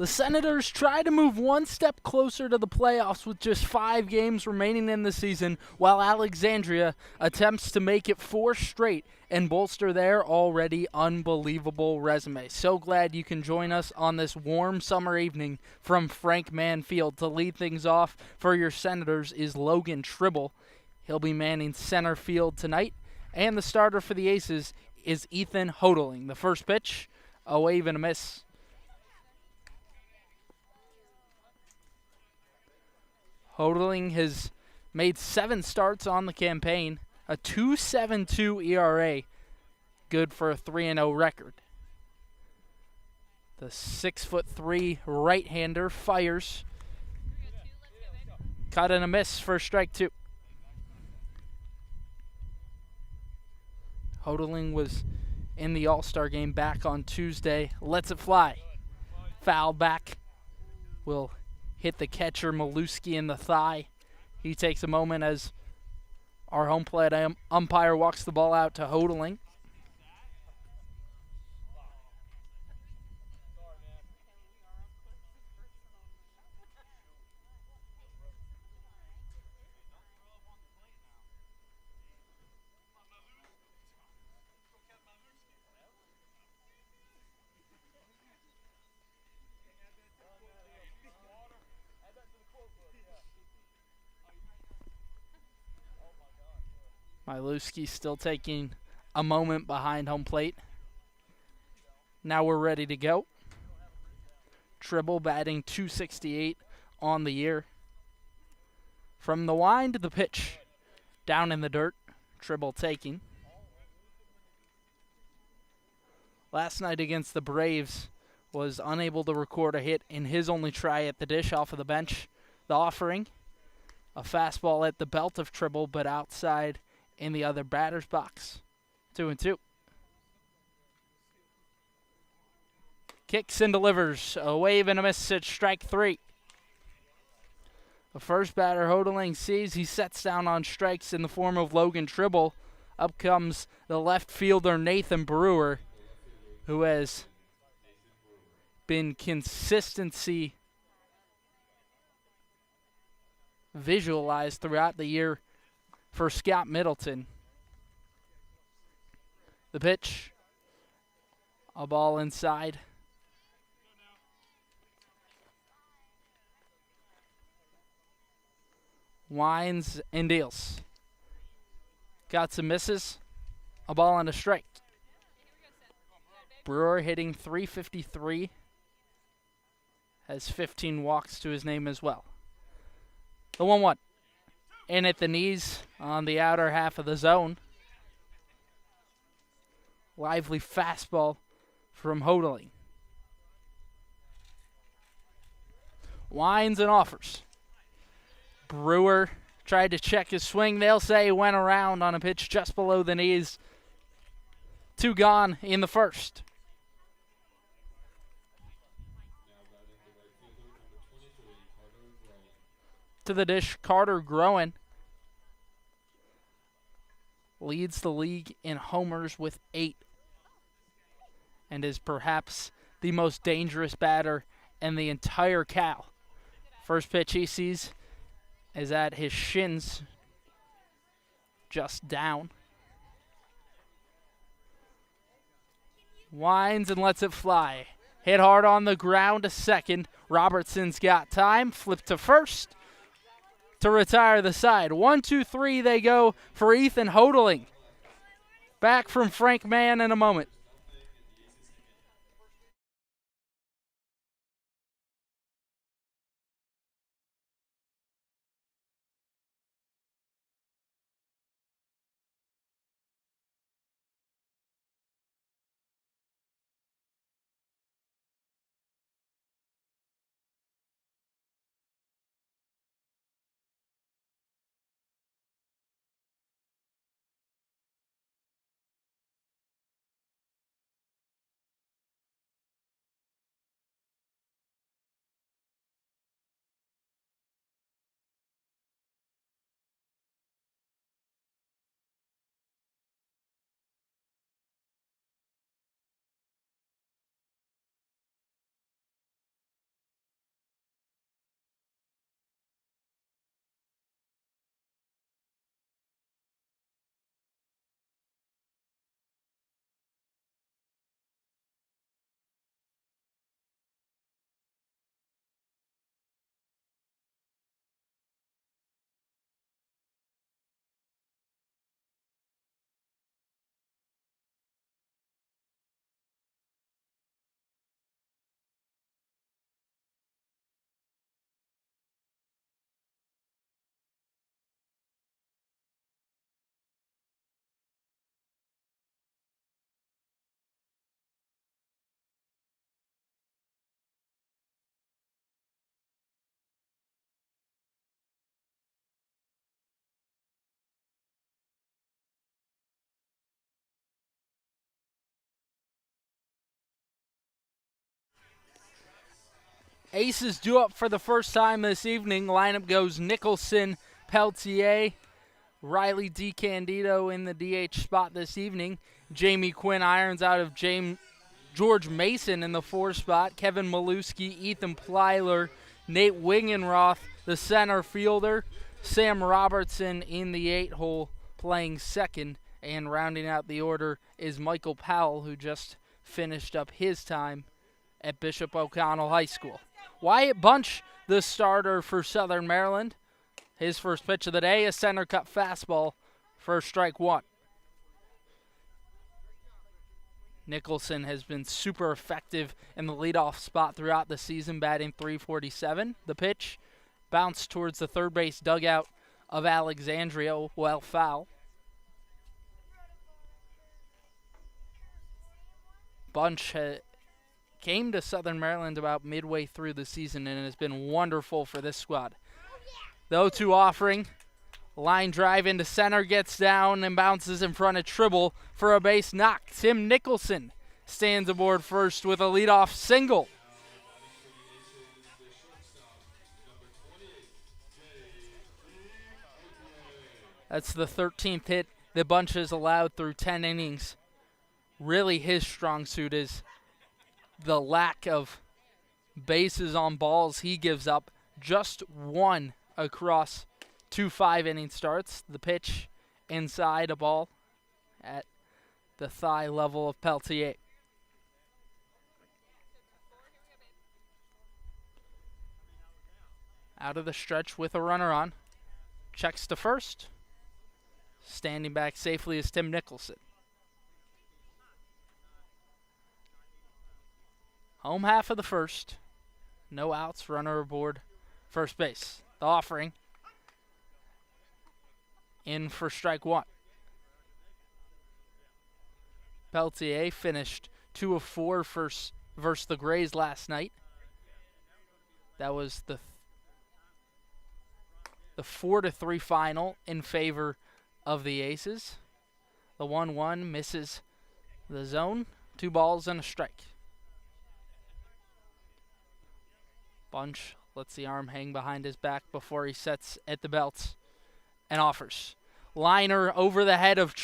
The Senators try to move one step closer to the playoffs with just 5 games remaining in the season, while Alexandria attempts to make it 4 straight and bolster their already unbelievable resume. So glad you can join us on this warm summer evening from Frank Mann Field. To lead things off for your Senators is Logan Tribble. He'll be manning center field tonight. And the starter for the Aces is Ethan Hodeling. The first pitch, a wave and a miss. Hodeling has made 7 starts on the campaign, a 2.72 ERA, good for a 3-0 record. The 6'3" right-hander fires. Cut and a miss for strike 2. Hodeling was in the All-Star game back on Tuesday. Lets it fly. Foul back. Will hit the catcher Maluski in the thigh. He takes a moment as our home plate umpire walks the ball out to Hodeling. Maluski still taking a moment behind home plate. Now we're ready to go. Tribble batting .268 on the year. From the wind to the pitch, down in the dirt, Tribble taking. Last night against the Braves was unable to record a hit in his only try at the dish off of the bench. The offering, a fastball at the belt of Tribble, but outside in the other batter's box. 2-2. Kicks and delivers. A wave and a miss at strike 3. The first batter Hodeling sees, he sets down on strikes in the form of Logan Tribble. Up comes the left fielder Nathan Brewer, who has been consistency visualized throughout the year for Scott Middleton. The pitch, a ball inside. Winds and deals. Got some misses, a ball and a strike. Brewer hitting .353, has 15 walks to his name as well. The 1-1. In at the knees on the outer half of the zone. Lively fastball from Hodeling. Winds and offers. Brewer tried to check his swing. They'll say he went around on a pitch just below the knees. 2 gone in the first. To the dish, Carter Groen leads the league in homers with 8 and is perhaps the most dangerous batter in the entire Cal. First pitch he sees is at his shins, just down. Winds and lets it fly. Hit hard on the ground to second. Robertson's got time. Flip to first to retire the side. 1-2-3 they go for Ethan Hodeling. Back from Frank Mann in a moment. Aces due up for the first time this evening. Lineup goes Nicholson, Peltier, Riley DiCandido in the DH spot this evening. Jamie Quinn Irons out of George Mason in the 4 spot. Kevin Maluski, Ethan Plyler, Nate Wingenroth, the center fielder. Sam Robertson in the 8 hole playing second. And rounding out the order is Michael Powell, who just finished up his time at Bishop O'Connell High School. Wyatt Bunch, the starter for Southern Maryland. His first pitch of the day, a center cut fastball for strike 1. Nicholson has been super effective in the leadoff spot throughout the season, batting .347. The pitch bounced towards the third base dugout of Alexandria, well foul. Bunch came to Southern Maryland about midway through the season and has been wonderful for this squad. The 0-2 offering. Line drive into center, gets down and bounces in front of Tribble for a base knock. Tim Nicholson stands aboard first with a leadoff single. That's the 13th hit the Bunch has allowed through 10 innings. Really his strong suit is the lack of bases on balls he gives up. Just 1 across 2 5-inning starts. The pitch inside, a ball at the thigh level of Peltier. Out of the stretch with a runner on. Checks to first. Standing back safely is Tim Nicholson. Home half of the first. No outs, runner aboard first base. The offering. In for strike 1. Peltier finished 2 of 4 versus the Grays last night. That was the 4-3 final in favor of the Aces. The 1-1 misses the zone. 2 balls and a strike. Bunch lets the arm hang behind his back before he sets at the belts and offers. Liner over the head of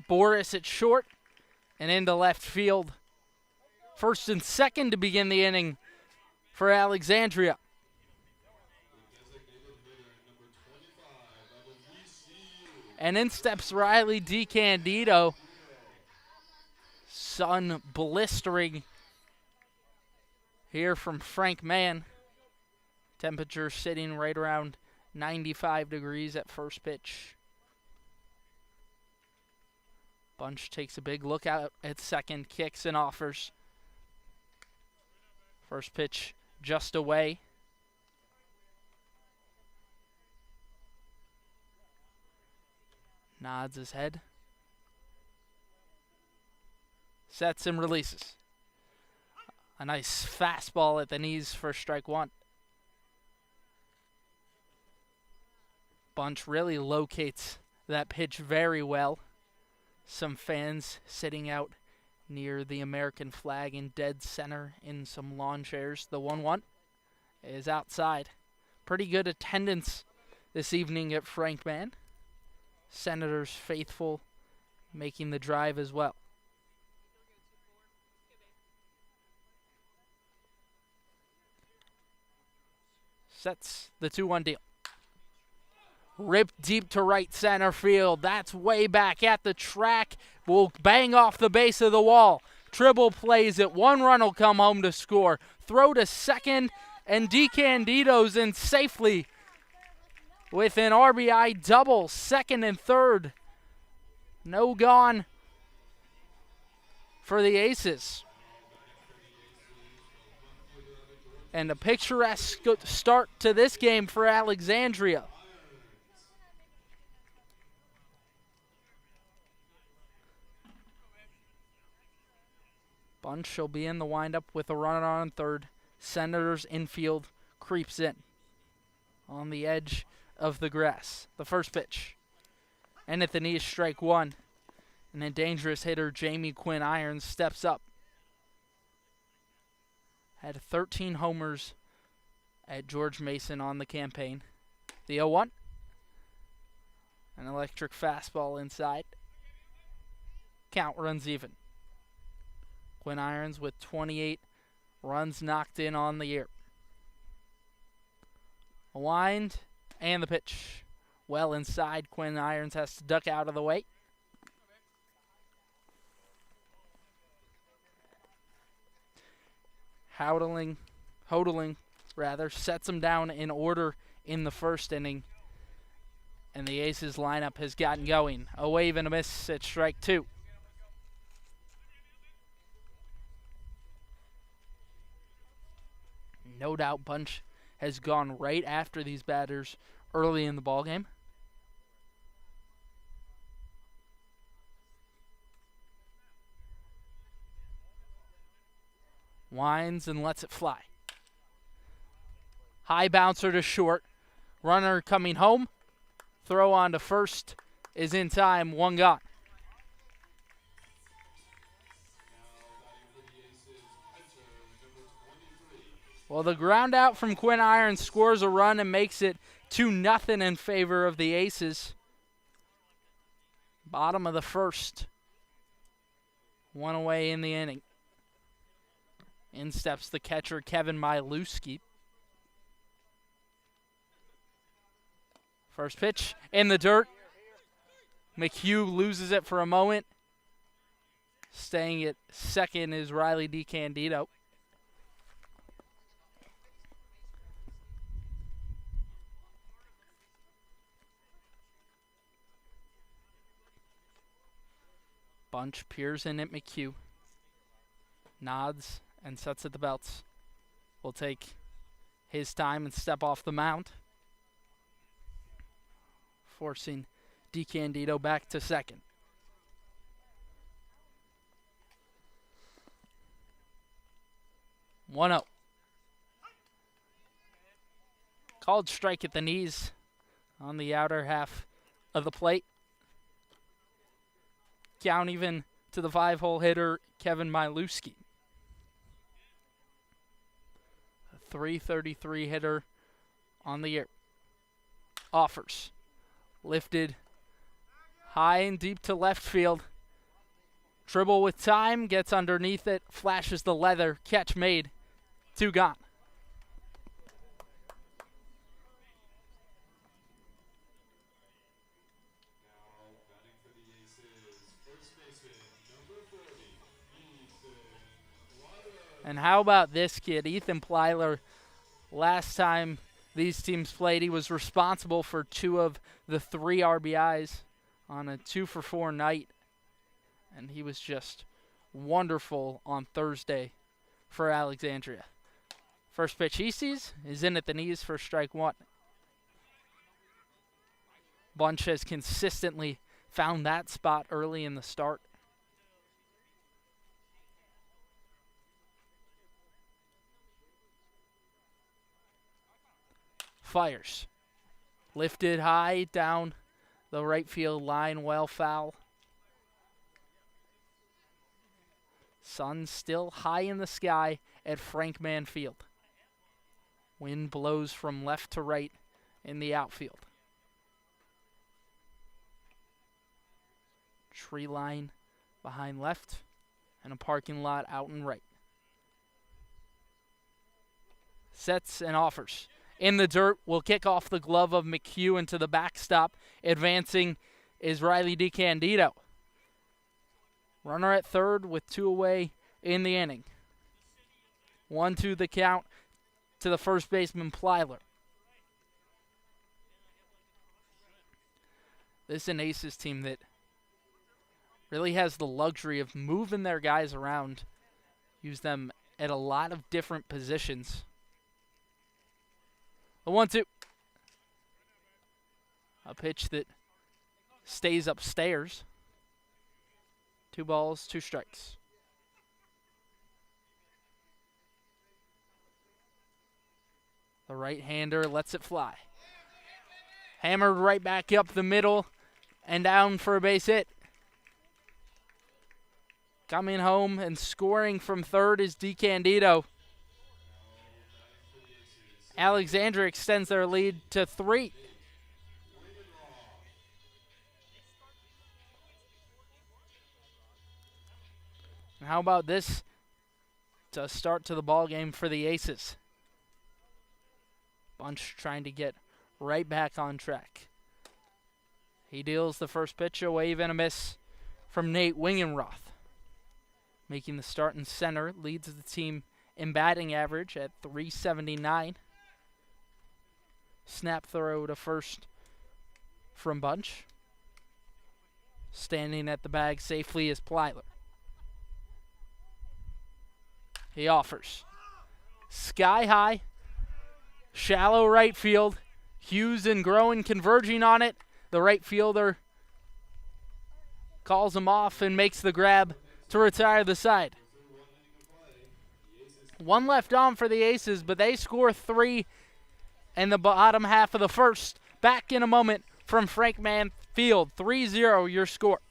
Boris at short and into left field. First and second to begin the inning for Alexandria. And in steps Riley DiCandido. Sun blistering here from Frank Mann. Temperature sitting right around 95 degrees at first pitch. Bunch takes a big look out at second, kicks and offers. First pitch just away. Nods his head. Sets and releases. A nice fastball at the knees for strike 1. Bunch really locates that pitch very well. Some fans sitting out near the American flag in dead center in some lawn chairs. The 1-1 is outside. Pretty good attendance this evening at Frank Mann. Senators faithful making the drive as well. Sets the 2-1 deal. Ripped deep to right center field. That's way back at the track. Will bang off the base of the wall. Tribble plays it. 1 run will come home to score. Throw to second, and DiCandido's in safely with an RBI double. Second and third. No gone for the Aces. And a picturesque start to this game for Alexandria. Bunch will be in the windup with a runner on third. Senators infield creeps in on the edge of the grass. The first pitch. And at the knee, strike 1. And a dangerous hitter, Jamie Quinn Irons, steps up. Had 13 homers at George Mason on the campaign. The 0-1. An electric fastball inside. Count runs even. Quinn Irons with 28 runs knocked in on the year. A wind and the pitch. Well inside. Quinn Irons has to duck out of the way. Hodling sets him down in order in the first inning. And the Aces lineup has gotten going. A wave and a miss at strike 2. No doubt Bunch has gone right after these batters early in the ballgame. Winds and lets it fly. High bouncer to short. Runner coming home. Throw on to first is in time. 1 gone. Well, the ground out from Quinn Irons scores a run and makes it 2-0 in favor of the Aces. Bottom of the first. 1 away in the inning. In steps the catcher, Kevin Miluski. First pitch in the dirt. McHugh loses it for a moment. Staying at second is Riley DiCandido. Bunch peers in at McHugh. Nods and sets at the belts. Will take his time and step off the mound. Forcing DiCandido back to second. One 0. Called strike at the knees on the outer half of the plate. Count even to the 5-hole hitter, Kevin Miluski. A .333 hitter on the year. Offers. Lifted high and deep to left field. Dribble with time, gets underneath it, flashes the leather, catch made. 2 gone. And how about this kid, Ethan Plyler? Last time these teams played, he was responsible for 2 of the 3 RBIs on a 2-for-4 night. And he was just wonderful on Thursday for Alexandria. First pitch he sees is in at the knees for strike 1. Bunch has consistently found that spot early in the start. Fires. Lifted high down the right field line, well foul. Sun still high in the sky at Frank Mann Field. Wind blows from left to right in the outfield. Tree line behind left and a parking lot out and right. Sets and offers. In the dirt, will kick off the glove of McHugh into the backstop. Advancing is Riley DiCandido. Runner at third with 2 away in the inning. 1-2 the count to the first baseman Plyler. This is an Aces team that really has the luxury of moving their guys around. Use them at a lot of different positions. A 1-2. A pitch that stays upstairs. 2 balls, 2 strikes. The right-hander lets it fly. Hammered right back up the middle and down for a base hit. Coming home and scoring from third is DiCandido. Alexandria extends their lead to 3. And how about this to start to the ball game for the Aces? Bunch trying to get right back on track. He deals the first pitch, a wave and a miss from Nate Wingenroth. Making the start in center, leads the team in batting average at .379. Snap throw to first from Bunch. Standing at the bag safely is Plyler. He offers. Sky high. Shallow right field. Hughes and Groen converging on it. The right fielder calls him off and makes the grab to retire the side. One left on for the Aces, but they score 3 in the bottom half of the first. Back in a moment from Frank Mann Field. 3-0 your score.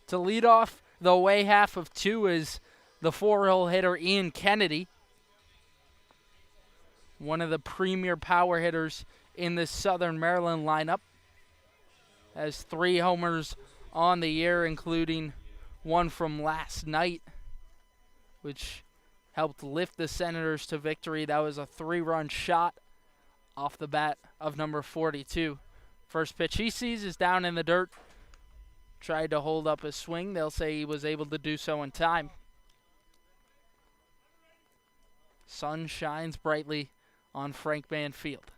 To lead off the away half of 2 is the 4-hole hitter Ian Kennedy, one of the premier power hitters in this Southern Maryland lineup. Has 3 homers on the year, including one from last night, which helped lift the Senators to victory. That was a 3-run shot off the bat of number 42. First pitch he sees is down in the dirt. Tried to hold up his swing. They'll say he was able to do so in time. Sun shines brightly on Frank Mann Field.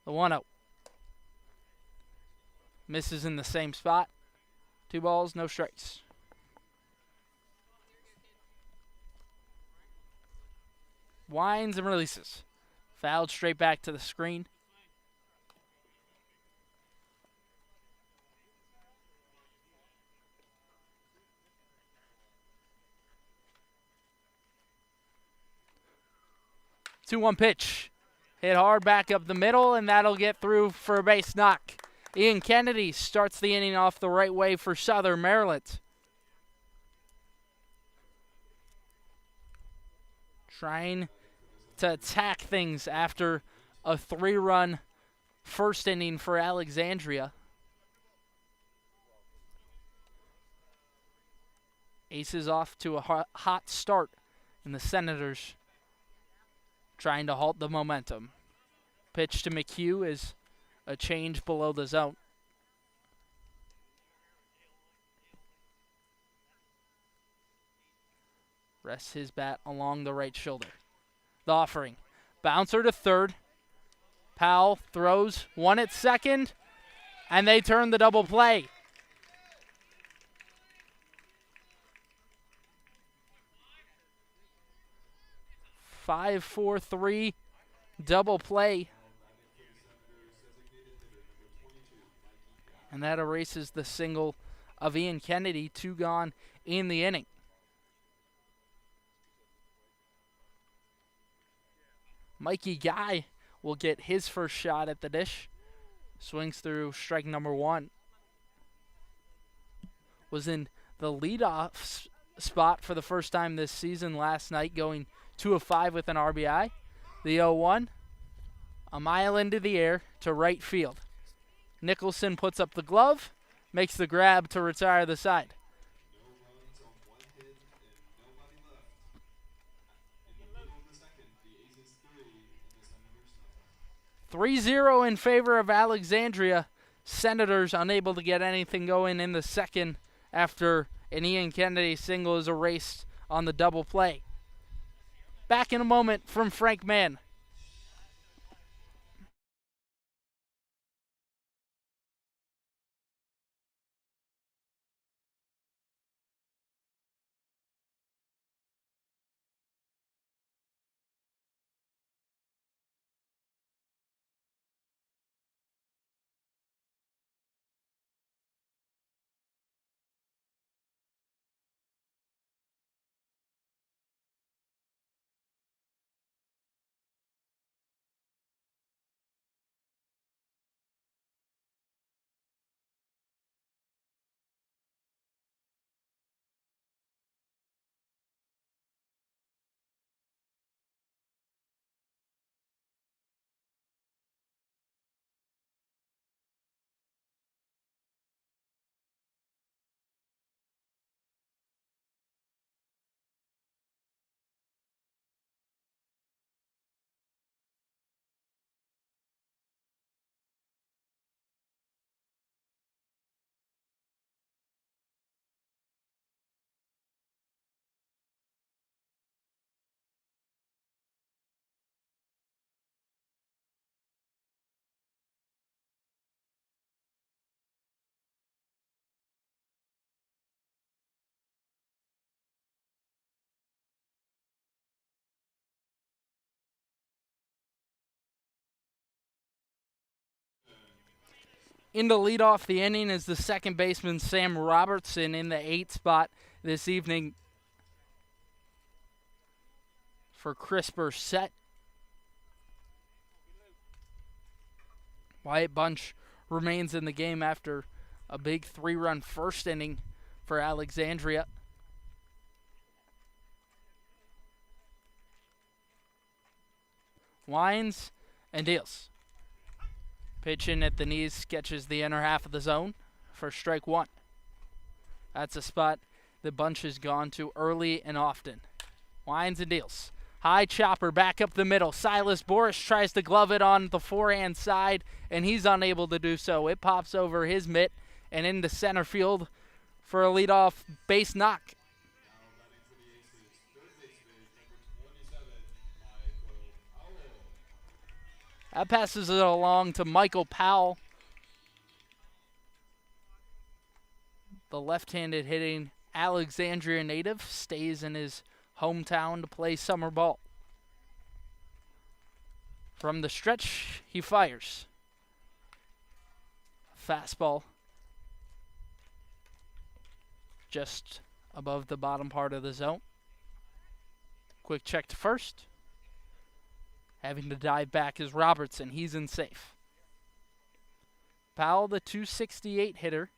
The 1-0. Misses in the same spot. 2 balls, no strikes. Winds and releases. Fouled straight back to the screen. Two-one pitch. Hit hard back up the middle, and that'll get through for a base knock. Ian Kennedy starts the inning off the right way for Southern Maryland. Trying to attack things after a 3-run first inning for Alexandria. Aces off to a hot start, and the Senators trying to halt the momentum. Pitch to McHugh is a change below the zone. Rests his bat along the right shoulder. The offering. Bouncer to third. Powell throws one at second, and they turn the double play. Five, 4-3 double play. And that erases the single of Ian Kennedy. 2 gone in the inning. Mikey Guy will get his first shot at the dish. Swings through strike number 1. Was in the leadoff spot for the first time this season last night, going 2 of 5 with an RBI. The 0-1, a mile into the air to right field. Nicholson puts up the glove, makes the grab to retire the side. 3-0 in favor of Alexandria. Senators unable to get anything going in the second after an Ian Kennedy single is erased on the double play. Back in a moment from Frank Mann. In to lead off the inning is the second baseman, Sam Robertson, in the 8th spot this evening for Chris Burset. Wyatt Bunch remains in the game after a big 3-run first inning for Alexandria. Winds and deals. Pitch in at the knees, sketches the inner half of the zone for strike one. That's a spot the Bunch has gone to early and often. Winds and deals. High chopper back up the middle. Silas Boris tries to glove it on the forehand side, and he's unable to do so. It pops over his mitt and into center field for a leadoff base knock. That passes it along to Michael Powell. The left-handed hitting Alexandria native stays in his hometown to play summer ball. From the stretch, he fires. Fastball just above the bottom part of the zone. Quick check to first. Having to dive back is Robertson. He's in safe. Powell, the 268 hitter,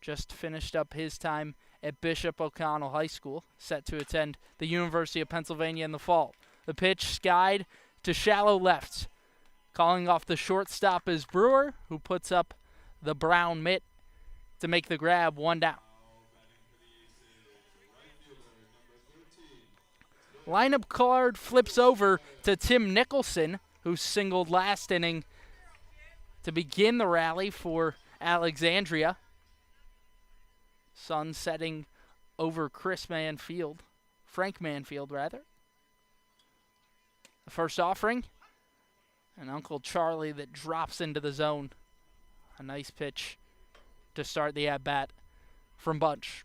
just finished up his time at Bishop O'Connell High School, set to attend the University of Pennsylvania in the fall. The pitch skied to shallow left. Calling off the shortstop is Brewer, who puts up the brown mitt to make the grab, one down. Lineup card flips over to Tim Nicholson, who singled last inning to begin the rally for Alexandria. Sun setting over Frank Manfield, rather. The first offering, and Uncle Charlie that drops into the zone. A nice pitch to start the at-bat from Bunch.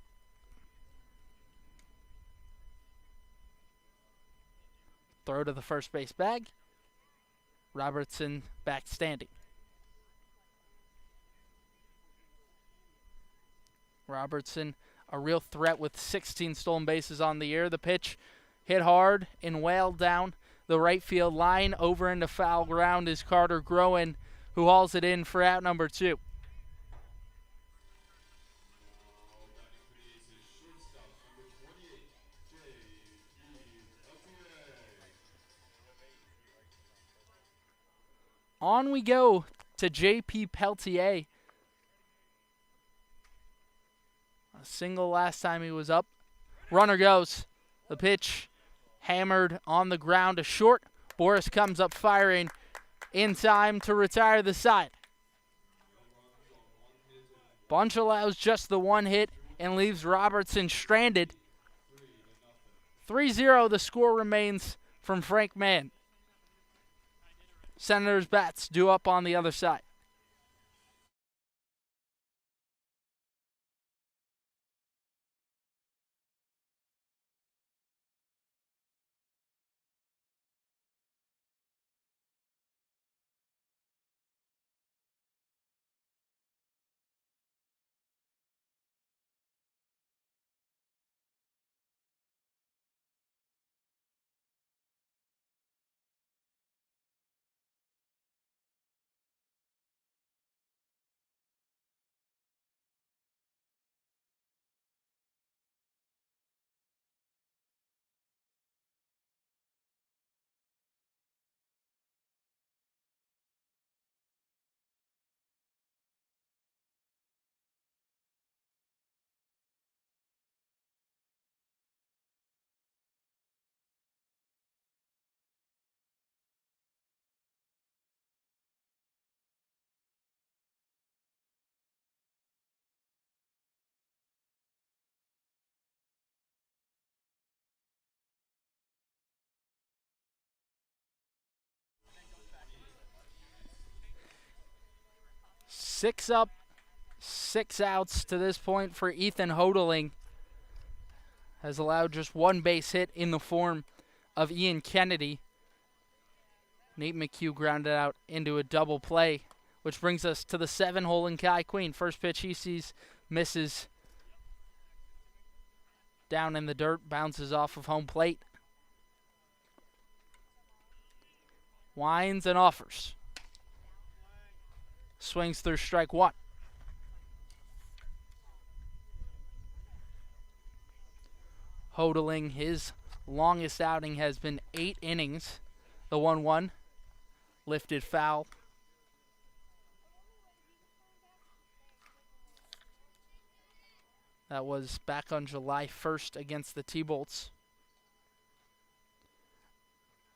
Throw to the first base bag. Robertson back standing. Robertson, a real threat with 16 stolen bases on the year. The pitch hit hard and wailed down the right field line. Over into foul ground is Carter Groen, who hauls it in for out number 2. On we go to J.P. Peltier. A single last time he was up. Runner goes. The pitch hammered on the ground to short. Boris comes up firing. in time to retire the side. Bunch allows just the one hit and leaves Robertson stranded. 3-0 the score remains from Frank Mann. Senators bats due up on the other side. Six up, 6 outs to this point for Ethan Hodeling. Has allowed just one base hit in the form of Ian Kennedy. Nate McHugh grounded out into a double play, which brings us to the 7-hole in Kai Queen. First pitch he sees, misses. Down in the dirt, bounces off of home plate. Winds and offers. Swings through strike one. Hodeling, his longest outing has been 8 innings. The 1-1, lifted foul. That was back on July 1st against the T-Bolts.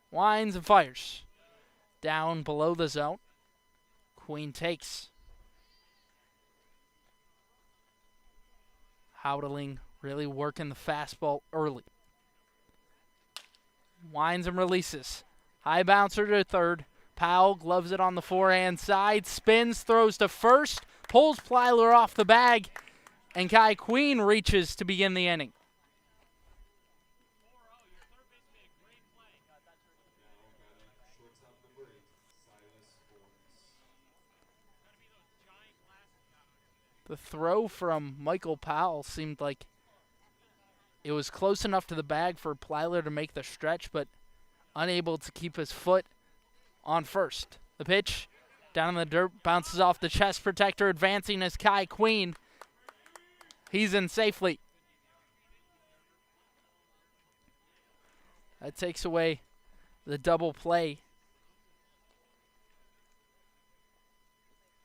Winds and fires. Down below the zone. Queen takes. Hodeling really working the fastball early. Winds and releases. High bouncer to third. Powell gloves it on the forehand side. Spins, throws to first. Pulls Plyler off the bag. And Kai Queen reaches to begin the inning. The throw from Michael Powell seemed like it was close enough to the bag for Plyler to make the stretch, but unable to keep his foot on first. The pitch down in the dirt, bounces off the chest protector, advancing as Kai Queen. He's in safely. That takes away the double play.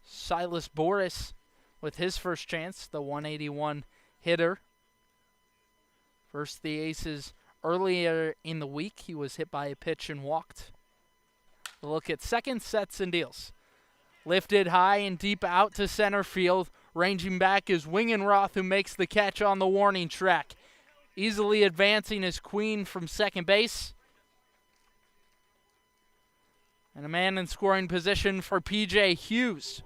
Silas Boris with his first chance, the 181 hitter. Versus the Aces earlier in the week, he was hit by a pitch and walked. A look at second, sets and deals. Lifted high and deep out to center field. Ranging back is Wingenroth, who makes the catch on the warning track. Easily advancing is Queen from second base. And a man in scoring position for P.J. Hughes.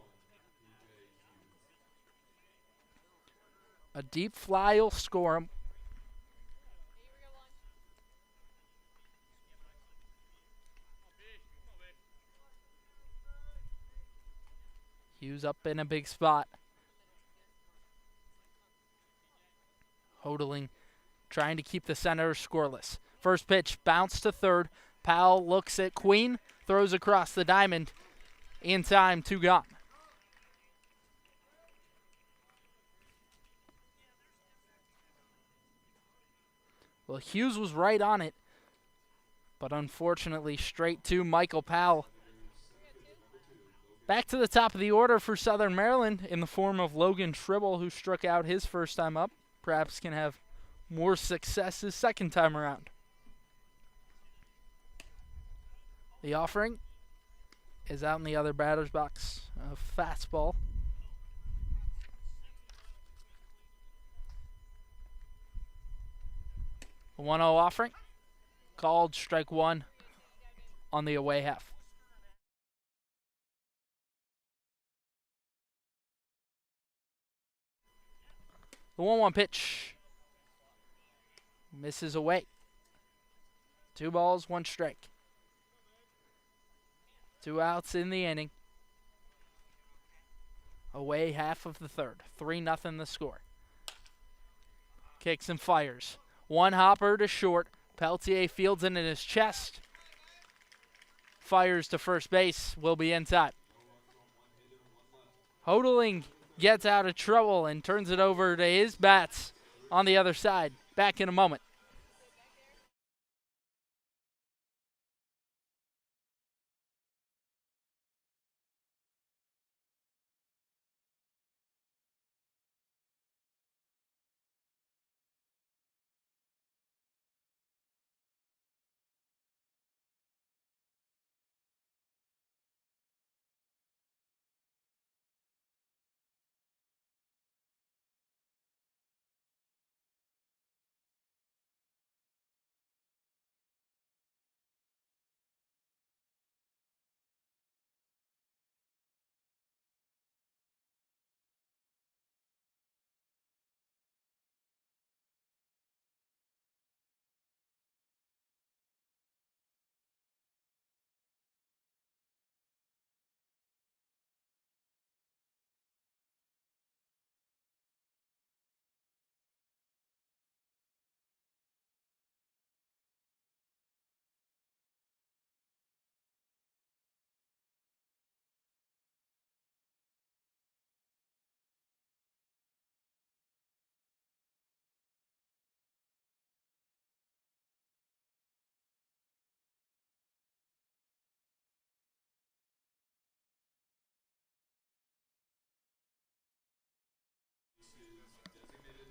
A deep fly will score him. Hughes up in a big spot. Hodeling trying to keep the center scoreless. First pitch, bounce to third. Powell looks at Queen, throws across the diamond. In time, 2 gone. Well, Hughes was right on it, but unfortunately straight to Michael Powell. Back to the top of the order for Southern Maryland in the form of Logan Tribble, who struck out his first time up. Perhaps can have more success his second time around. The offering is out in the other batter's box. A fastball. A 1-0 offering. Called strike one on the away half. The 1-1 pitch. Misses away. 2 balls, 1 strike. 2 outs in the inning. Away half of the third. 3-0 the score. Kicks and fires. 1 hopper to short. Peltier fields it in his chest. Fires to first base. Will be in time. Hodling gets out of trouble and turns it over to his bats on the other side. Back in a moment.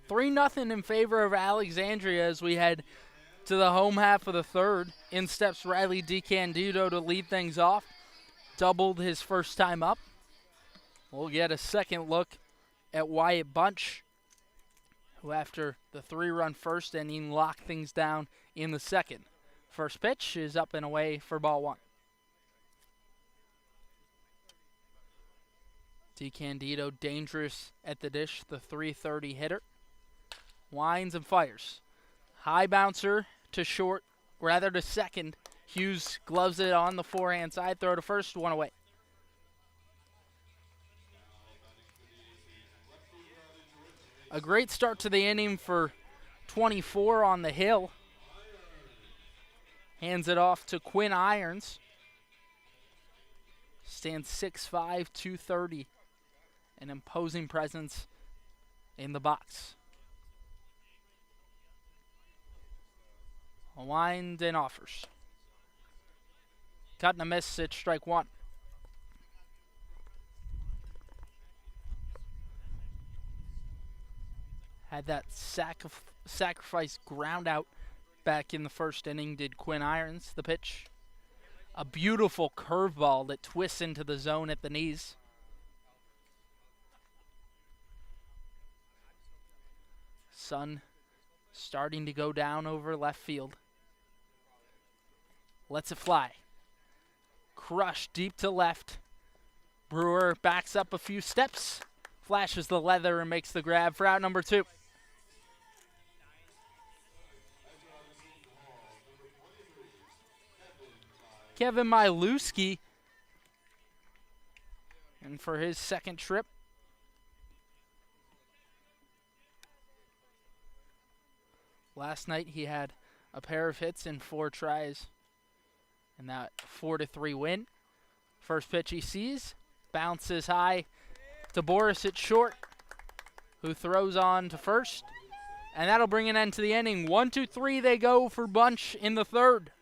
Three nothing in favor of Alexandria as we head to the home half of the third. In steps Riley DeCandido to lead things off. Doubled his first time up. We'll get a second look at Wyatt Bunch, who after the 3-run first inning locked things down in the second. First pitch is up and away for ball 1. DeCandido dangerous at the dish, the .330 hitter. Winds and fires. High bouncer to short, rather to second. Hughes gloves it on the forehand side. Throw to first, 1 away. A great start to the inning for 24 on the hill. Hands it off to Quinn Irons. Stands 6'5", 230. An imposing presence in the box. A wind and offers. Cut and a miss at strike 1. Had that sacrifice ground out back in the first inning, did Quinn Irons. The pitch. A beautiful curveball that twists into the zone at the knees. Sun starting to go down over left field. Lets it fly. Crushed deep to left. Brewer backs up a few steps. Flashes the leather and makes the grab for out number 2. Kevin Miluski. And for his second trip. Last night he had a pair of hits in 4 tries. And that 4-3 win. First pitch he sees. Bounces high to Boris at short, who throws on to first. And that'll bring an end to the inning. 1-2-3 they go for Bunch in the third.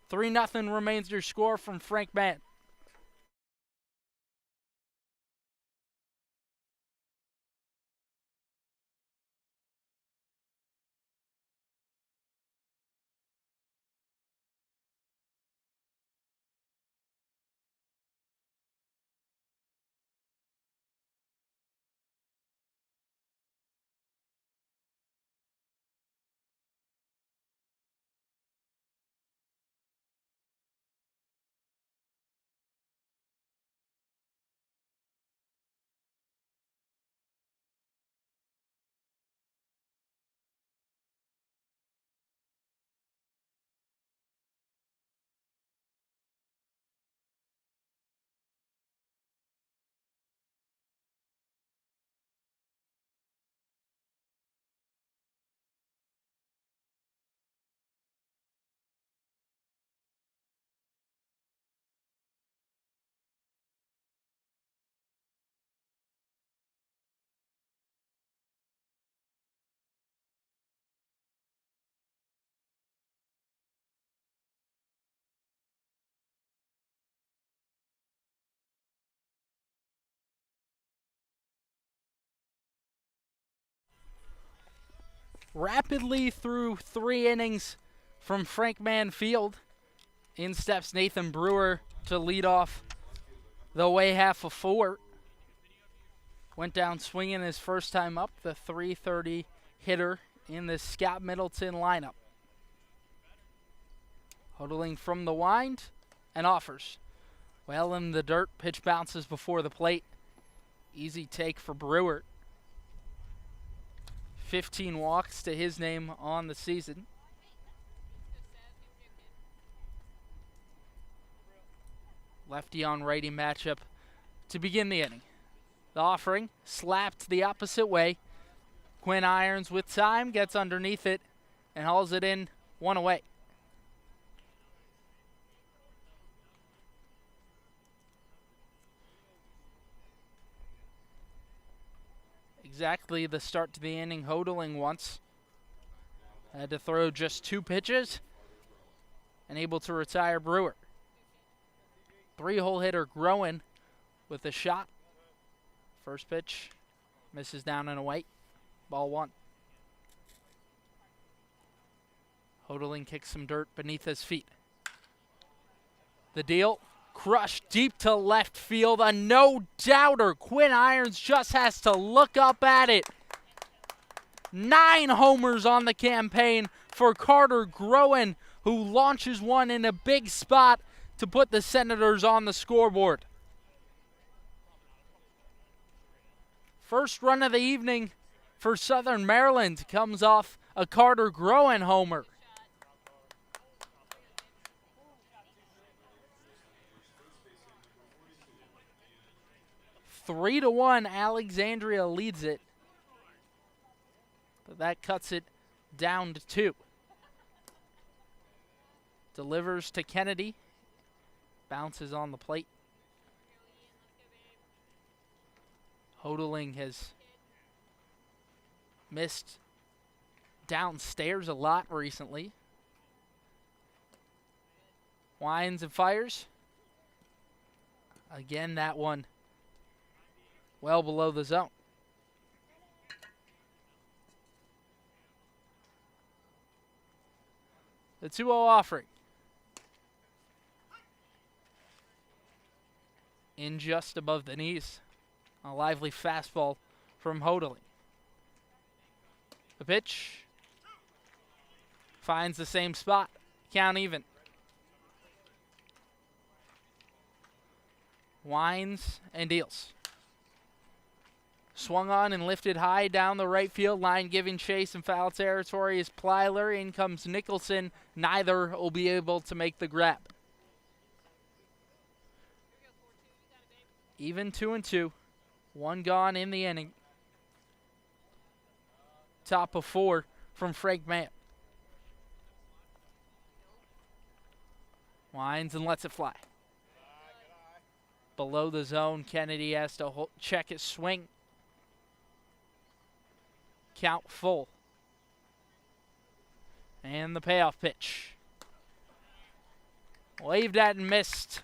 3-0 remains your score from Frank Mann. rapidly through 3 innings from Frank Mann Field. In steps Nathan Brewer to lead off the away half of 4. Went down swinging his first time up, the .330 hitter in the Scott Middleton lineup. Hodling from the wind and offers. Well in the dirt, pitch bounces before the plate. Easy take for Brewer. 15 walks to his name on the season. Lefty on righty matchup to begin the inning. The offering slapped the opposite way. Quinn Irons with time gets underneath it and hauls it in 1 away. Exactly the start to the inning Hodling wants. Had to throw just 2 pitches and able to retire Brewer. 3-hole hitter Groen with a shot. First pitch misses down and away. Ball 1. Hodling kicks some dirt beneath his feet. The deal. Crushed deep to left field. A no-doubter. Quinn Irons just has to look up at it. 9 homers on the campaign for Carter Groen, who launches one in a big spot to put the Senators on the scoreboard. First run of the evening for Southern Maryland comes off a Carter Groen homer. Three to 1, Alexandria leads it. But that cuts it down to 2. Delivers to Kennedy. Bounces on the plate. Hodling has missed downstairs a lot recently. Winds and fires. Again, that one well below the zone. The 2-0 offering. In just above the knees. A lively fastball from Hodling. The pitch finds the same spot. Count even. Winds and deals. Swung on and lifted high down the right field line, giving chase in foul territory is Plyler. In comes Nicholson. Neither will be able to make the grab. Even 2-2. 1 gone in the inning. Top of 4 from Frank Mann. Winds and lets it fly. Below the zone, Kennedy has to check his swing. Count full. And the payoff pitch. Waved at and missed.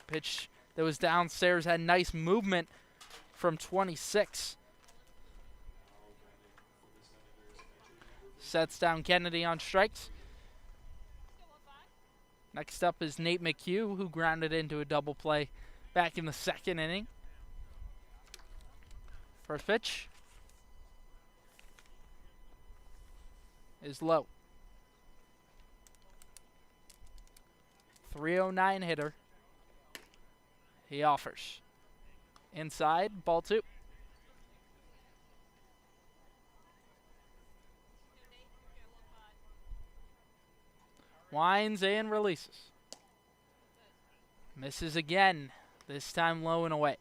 Pitch that was downstairs had nice movement from 26. Sets down Kennedy on strikes. Next up is Nate McHugh, who grounded into a double play back in the 2nd inning. First pitch is low. 309 hitter. He offers. Inside, ball 2. Winds and releases. Misses again, this time low and away.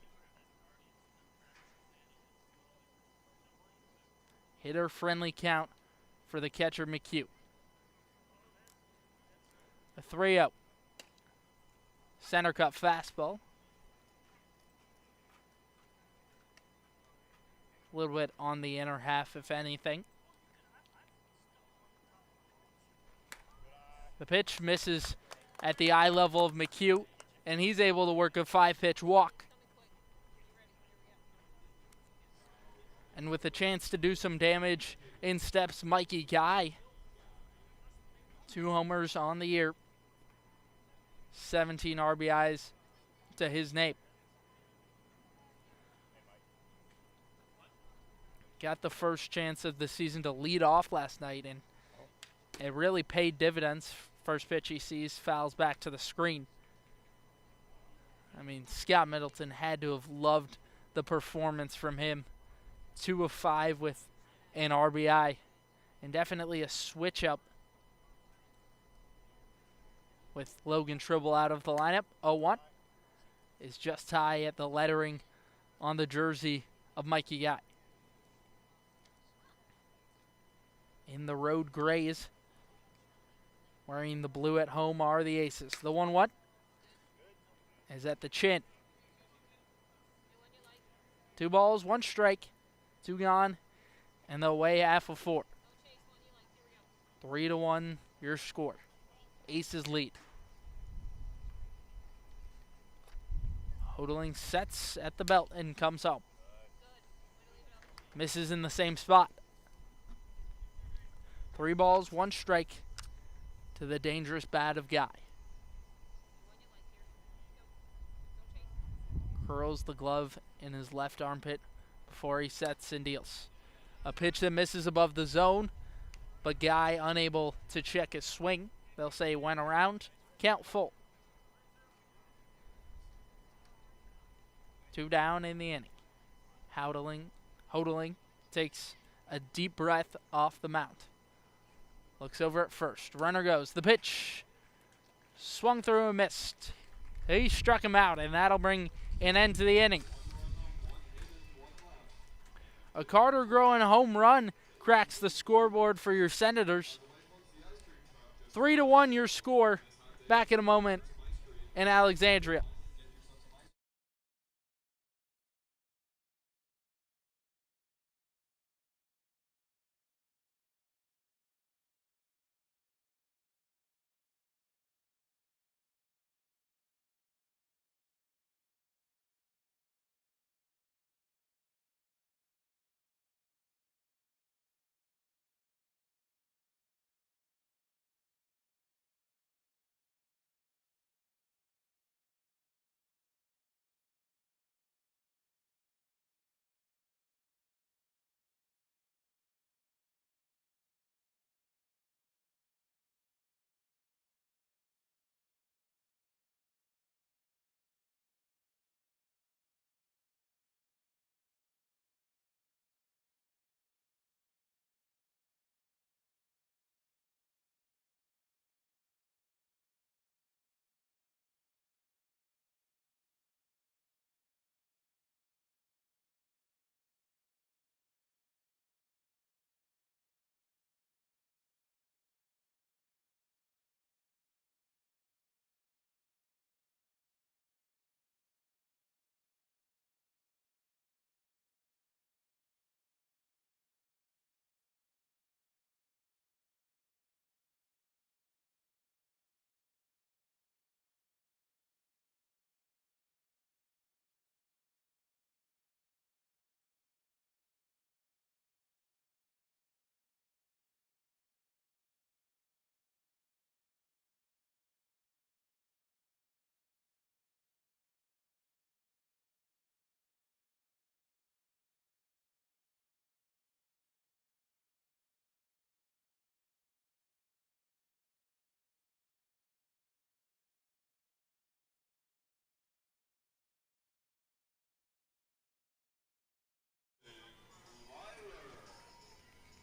Hitter-friendly count for the catcher McHugh. A 3-0. Center cut fastball. A little bit on the inner half, if anything. The pitch misses at the eye level of McHugh, and he's able to work a 5-pitch walk. And with a chance to do some damage, in steps Mikey Guy. 2 homers on the year. 17 RBIs to his name. Got the first chance of the season to lead off last night, and it really paid dividends. First pitch he sees, fouls back to the screen. I mean, Scott Middleton had to have loved the performance from him. 2 of 5 with an RBI, and definitely a switch up with Logan Tribble out of the lineup. 0-1 is just high at the lettering on the jersey of Mikey Guy. In the road grays, wearing the blue at home, are the Aces. The 1-1 is at the chin. 2 balls, 1 strike, 2 gone, and they'll weigh half of 4. 3-1 your score. Aces lead. Hodling sets at the belt and comes home. Misses in the same spot. 3 balls, 1 strike to the dangerous bat of Guy. Curls the glove in his left armpit before he sets and deals. A pitch that misses above the zone, but Guy unable to check his swing. They'll say went around. Count full. 2 down in the inning. Hodling takes a deep breath off the mound. Looks over at first. Runner goes. The pitch. Swung through and missed. He struck him out, and that'll bring an end to the inning. A Carter Groen home run cracks the scoreboard for your Senators. 3-1 your score. Back in a moment in Alexandria.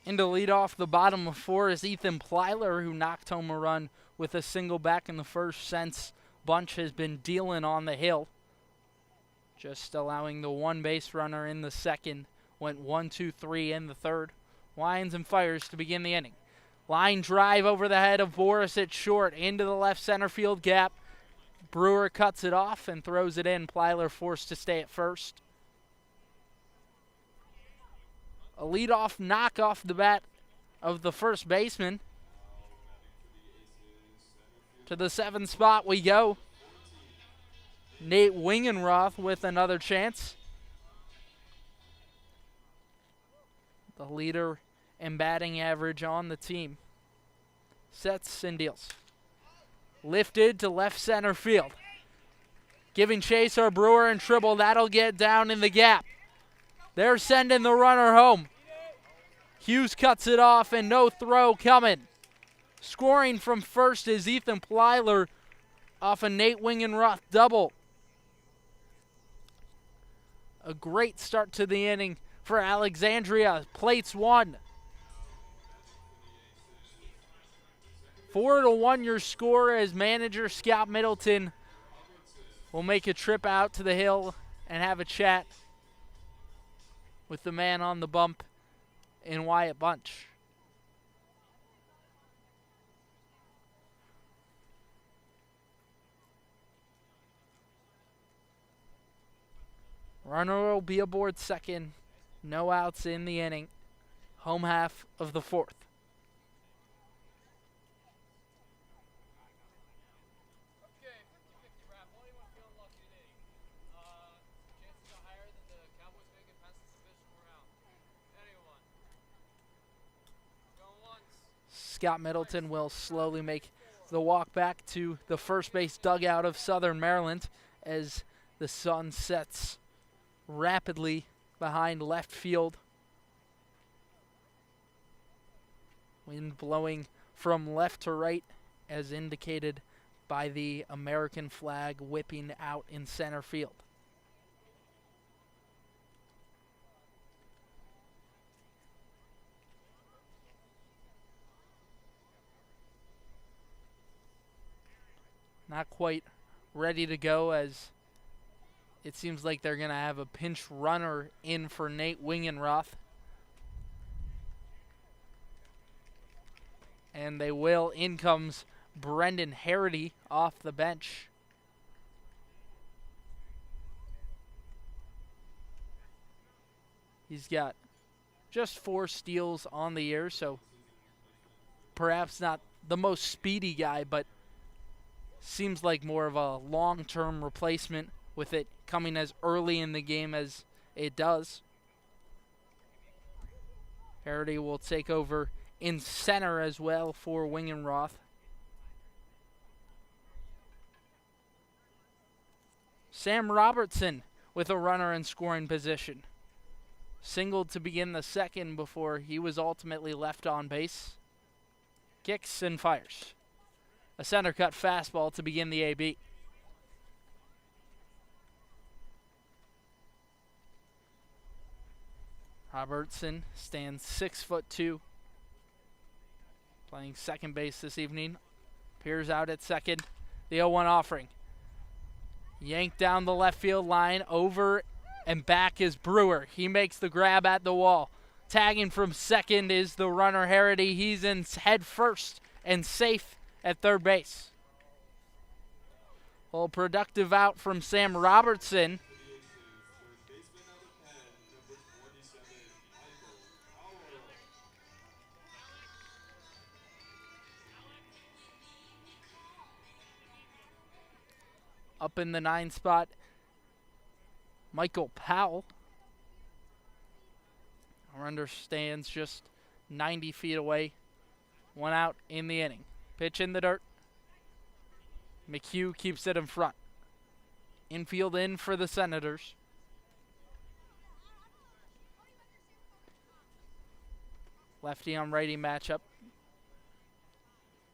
And to lead off the bottom of 4 is Ethan Plyler, who knocked home a run with a single back in the first since Bunch has been dealing on the hill. Just allowing the 1 base runner in the second. Went 1, 2, 3 in the third. Lions and Fires to begin the inning. Line drive over the head of Boris at short into the left center field gap. Brewer cuts it off and throws it in. Plyler forced to stay at first. A leadoff knock off the bat of the first baseman. To the 7th spot we go. Nate Wingenroth with another chance. the leader in batting average on the team. Sets and deals. Lifted to left center field. Giving chase are Brewer and Tribble. That'll get down in the gap. They're sending the runner home. Hughes cuts it off and no throw coming. Scoring from first is Ethan Plyler off a Nate Wingenroth double. A great start to the inning for Alexandria. Plates one. 4-1 your score as manager Scott Middleton will make a trip out to the hill and have a chat with the man on the bump in Wyatt Bunch. Runner will be aboard second. No outs in the inning. Home half of the fourth. Scott Middleton will slowly make the walk back to the first base dugout of Southern Maryland as the sun sets rapidly behind left field. Wind blowing from left to right as indicated by the American flag whipping out in center field. Not quite ready to go as it seems like they're going to have a pinch runner in for Nate Wingenroth. And they will. In comes Brendan Harity off the bench. He's got just 4 steals on the year, so perhaps not the most speedy guy, but seems like more of a long-term replacement with it coming as early in the game as it does. Harity will take over in center as well for Wingenroth. Sam Robertson with a runner in scoring position. Singled to begin the second before he was ultimately left on base. Kicks and fires. A center cut fastball to begin the AB. Robertson stands 6'2", playing second base this evening. Appears out at second. The 0-1 offering. Yanked down the left field line. Over and back is Brewer. He makes the grab at the wall. Tagging from second is the runner Harity. He's in head first and safe at third base. Well, productive out from Sam Robertson. Up in the 9 spot, Michael Powell. Our runner stands just 90 feet away. 1 out in the inning. Pitch in the dirt. McHugh keeps it in front. Infield in for the Senators. Lefty on righty matchup.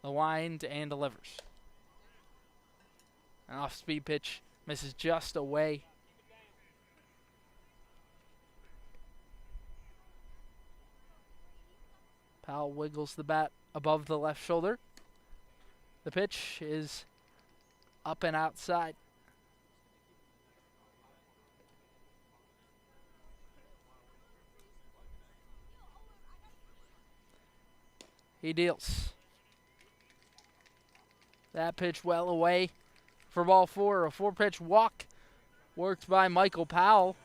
The wind and delivers. An off-speed pitch misses just away. Powell wiggles the bat above the left shoulder. The pitch is up and outside. He deals. That pitch well away. For ball 4, a 4-pitch walk worked by Michael Powell.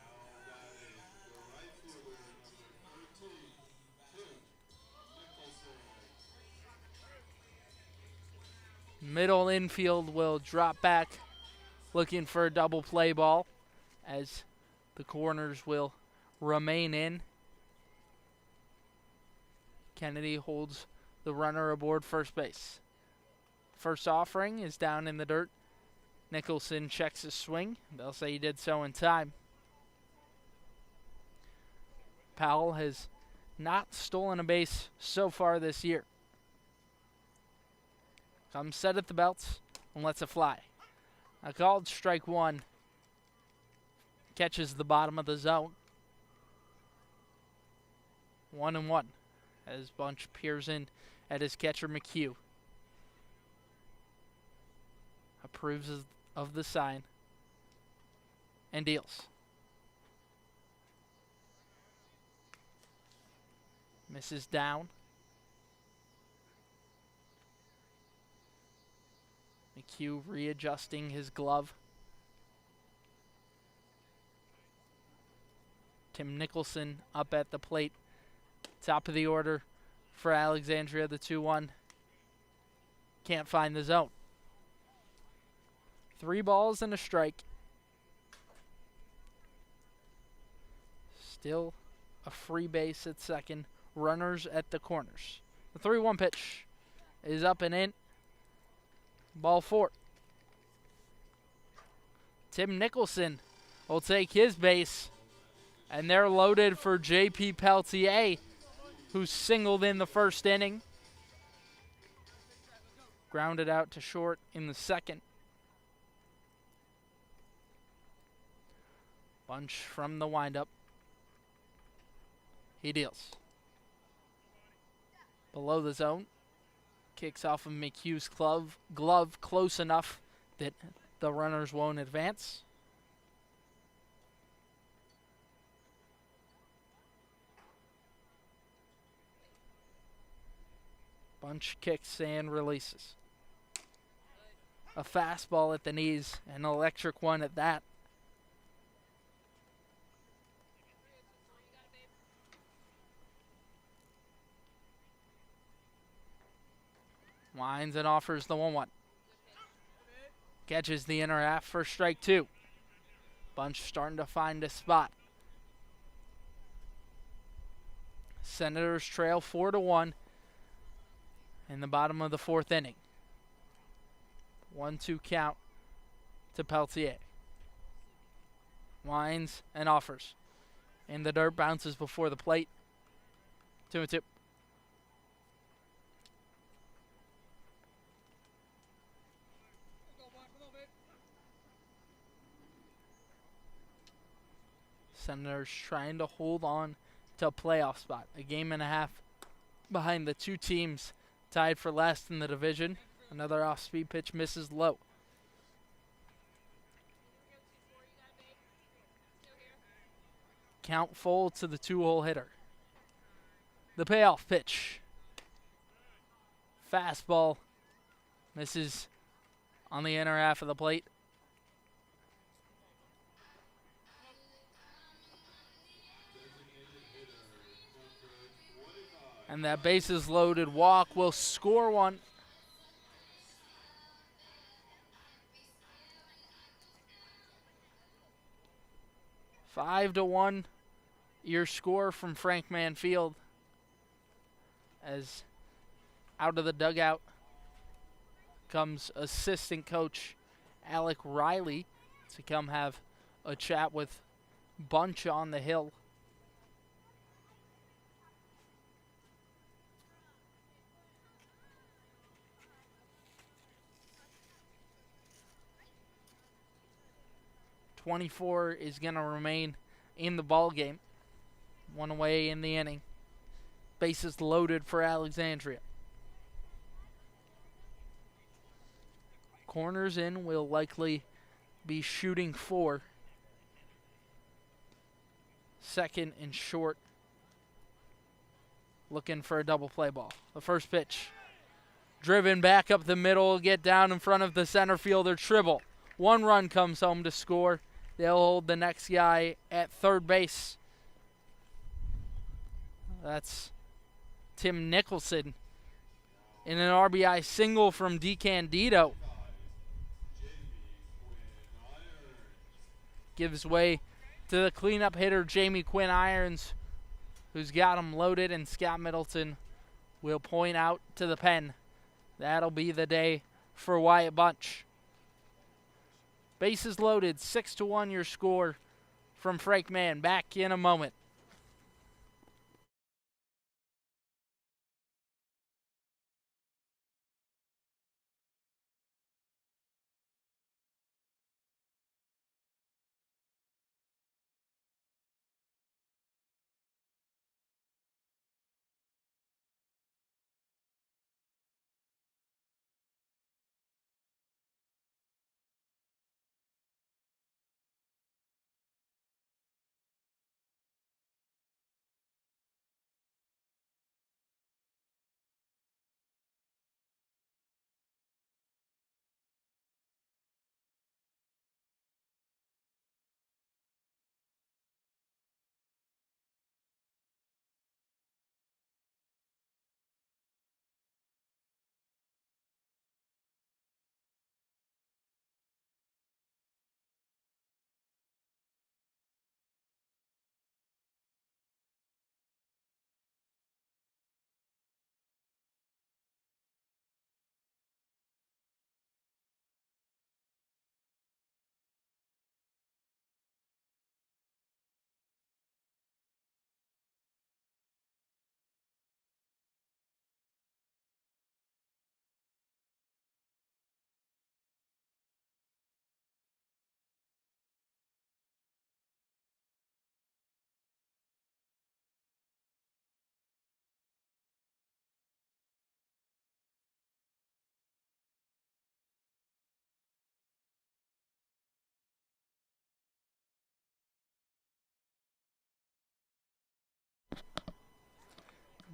Middle infield will drop back looking for a double play ball as the corners will remain in. Kennedy holds the runner aboard first base. First offering is down in the dirt. Nicholson checks his swing. They'll say he did so in time. Powell has not stolen a base so far this year. Comes set at the belts and lets it fly. A called strike one. Catches the bottom of the zone. 1-1 as Bunch peers in at his catcher McHugh. Approves of the sign and deals. Misses down. McHugh readjusting his glove. Tim Nicholson up at the plate. Top of the order for Alexandria, the 2-1. Can't find the zone. 3 balls and a strike. Still a free base at second. Runners at the corners. The 3-1 pitch is up and in. Ball 4. Tim Nicholson will take his base. And they're loaded for J.P. Peltier, who singled in the first inning. Grounded out to short in the second. Bunch from the windup. He deals. Below the zone. Kicks off of McHugh's glove close enough that the runners won't advance. Bunch kicks and releases. A fastball at the knees, an electric one at that. Winds and offers the 1-1. Catches the inner half for strike 2. Bunch starting to find a spot. Senators trail 4-1 in the bottom of the 4th inning. 1-2 count to Peltier. Winds and offers. In the dirt, bounces before the plate. 2-2. Senators trying to hold on to a playoff spot. A game and a half behind the 2 teams tied for last in the division. Another off-speed pitch misses low. Count full to the 2-hole hitter. The payoff pitch. Fastball misses on the inner half of the plate. And that bases loaded walk will score one. Five to 1, your score from Frank Manfield. As out of the dugout comes assistant coach Alec Riley to come have a chat with Bunch on the hill. .24 is going to remain in the ball game. 1 away in the inning. Bases loaded for Alexandria. Corners in will likely be shooting 4. Second and short. Looking for a double play ball. The first pitch. Driven back up the middle. Get down in front of the center fielder, Tribble. 1 run comes home to score. They'll hold the next guy at third base. That's Tim Nicholson in an RBI single from DeCandido. Gives way to the cleanup hitter, Jamie Quinn Irons, who's got him loaded, and Scott Middleton will point out to the pen. That'll be the day for Wyatt Bunch. Bases loaded, 6-1 your score from Frank Mann. Back in a moment.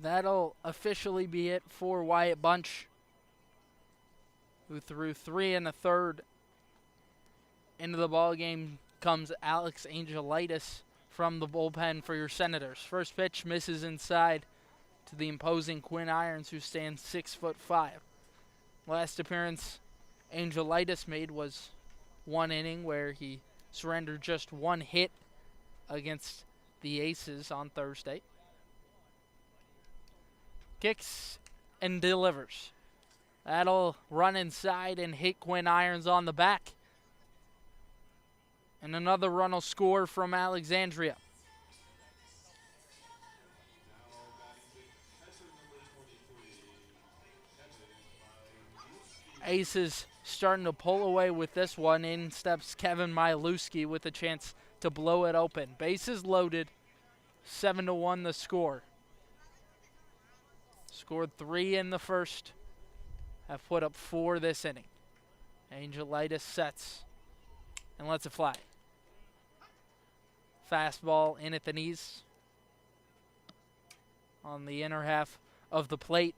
That'll officially be it for Wyatt Bunch, who threw 3 1/3. Into the ball game comes Alex Angelitis from the bullpen for your Senators. First pitch misses inside to the imposing Quinn Irons, who stands 6'5". Last appearance Angelitis made was 1 inning, where he surrendered just 1 hit against the Aces on Thursday. Kicks and delivers. That'll run inside and hit Quinn Irons on the back. And another run will score from Alexandria. Aces starting to pull away with this one. In steps Kevin Miluski with a chance to blow it open. Bases loaded, 7-1 the score. Scored 3 in the first. Have put up 4 this inning. Angelitis sets and lets it fly. Fastball in at the knees on the inner half of the plate.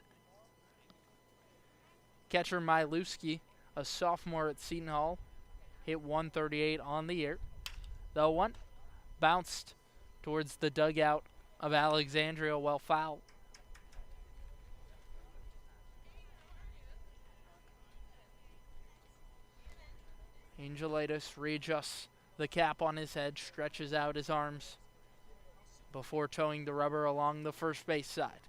Catcher Miluski, a sophomore at Seton Hall, hit 138 on the year. The one bounced towards the dugout of Alexandria, well foul. Angelitis readjusts the cap on his head, stretches out his arms before towing the rubber along the first base side.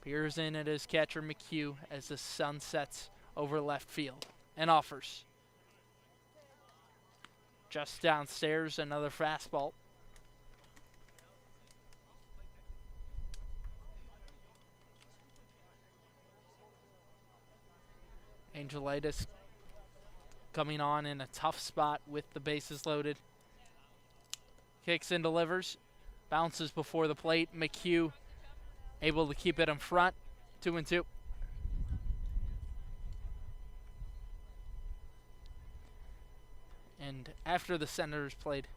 Peers in at his catcher McHugh as the sun sets over left field and offers. Just downstairs, another fastball. Angelitis coming on in a tough spot with the bases loaded. Kicks and delivers. Bounces before the plate. McHugh able to keep it in front. 2-2. And after the Senators played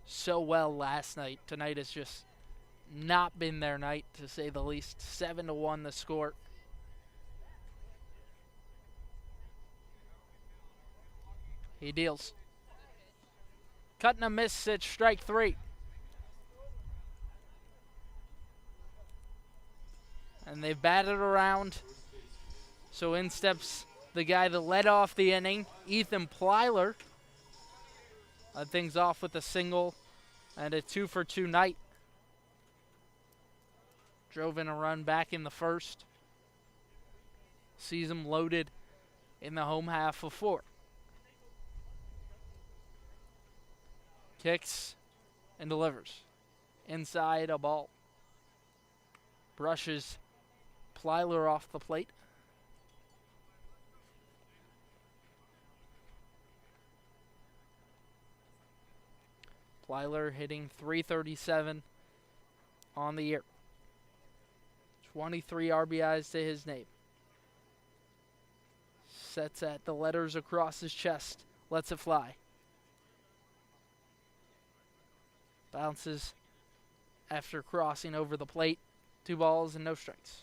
so well last night, tonight has just not been their night, to say the least. 7-1 the score. He deals. Cut and a miss at strike 3. And they've batted around. So in steps the guy that led off the inning, Ethan Plyler. Led things off with a single and a 2-for-2 night. Drove in a run back in the first. sees him loaded in the home half of 4. Kicks and delivers. Inside a ball. Brushes Plyler off the plate. Plyler hitting .337 on the year. 23 RBIs to his name. Sets at the letters across his chest. Lets it fly. Bounces after crossing over the plate. 2 balls and no strikes.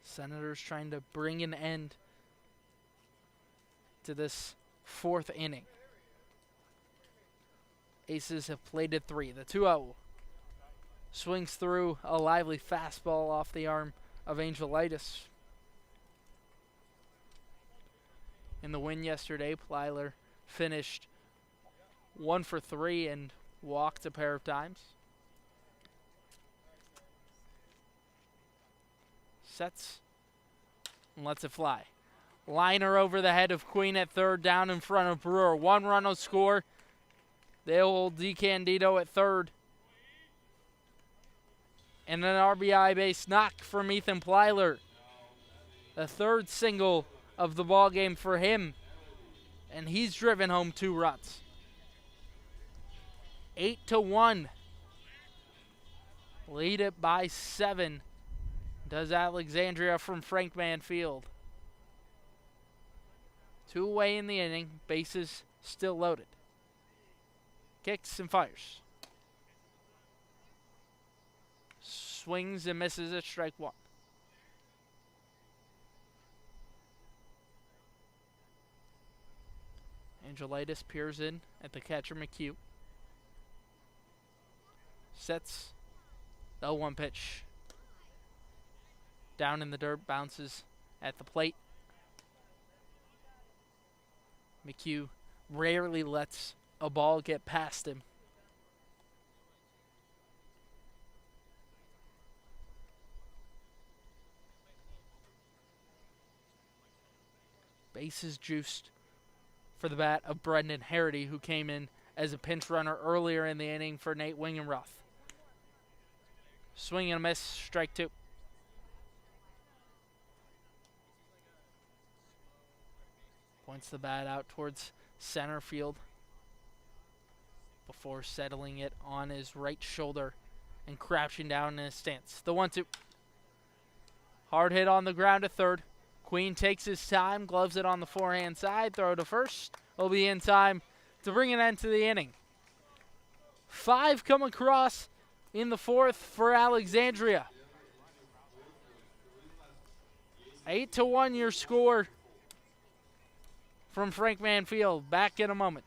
Senators trying to bring an end to this 4th inning. Aces have plated 3. The 2-0 swings through a lively fastball off the arm of Angelitis. In the win yesterday, Plyler finished 1 for 3 and walked a pair of times. Sets and lets it fly. Liner over the head of Queen at third, down in front of Brewer. 1 run will score. They'll hold DeCandido at third. And an RBI base knock from Ethan Plyler. The 3rd single of the ball game for him. And he's driven home 2 runs. 8-1. Lead it by 7. Does Alexandria from Frank Mann Field. 2 away in the inning. Bases still loaded. Kicks and fires. Swings and misses at strike 1. Angelitis peers in at the catcher McHugh. Sets the 0-1 pitch. Down in the dirt, bounces at the plate. McHugh rarely lets a ball get past him. Bases juiced for the bat of Brendan Harity, who came in as a pinch runner earlier in the inning for Nate Wingenroth. Swing and a miss, strike 2. Points the bat out towards center field before settling it on his right shoulder and crouching down in his stance. The 1-2. Hard hit on the ground at third. Queen takes his time, gloves it on the forehand side, throw to first. Will be in time to bring an end to the inning. 5 come across in the 4th for Alexandria. 8-1 your score from Frank Mann Field. Back in a moment.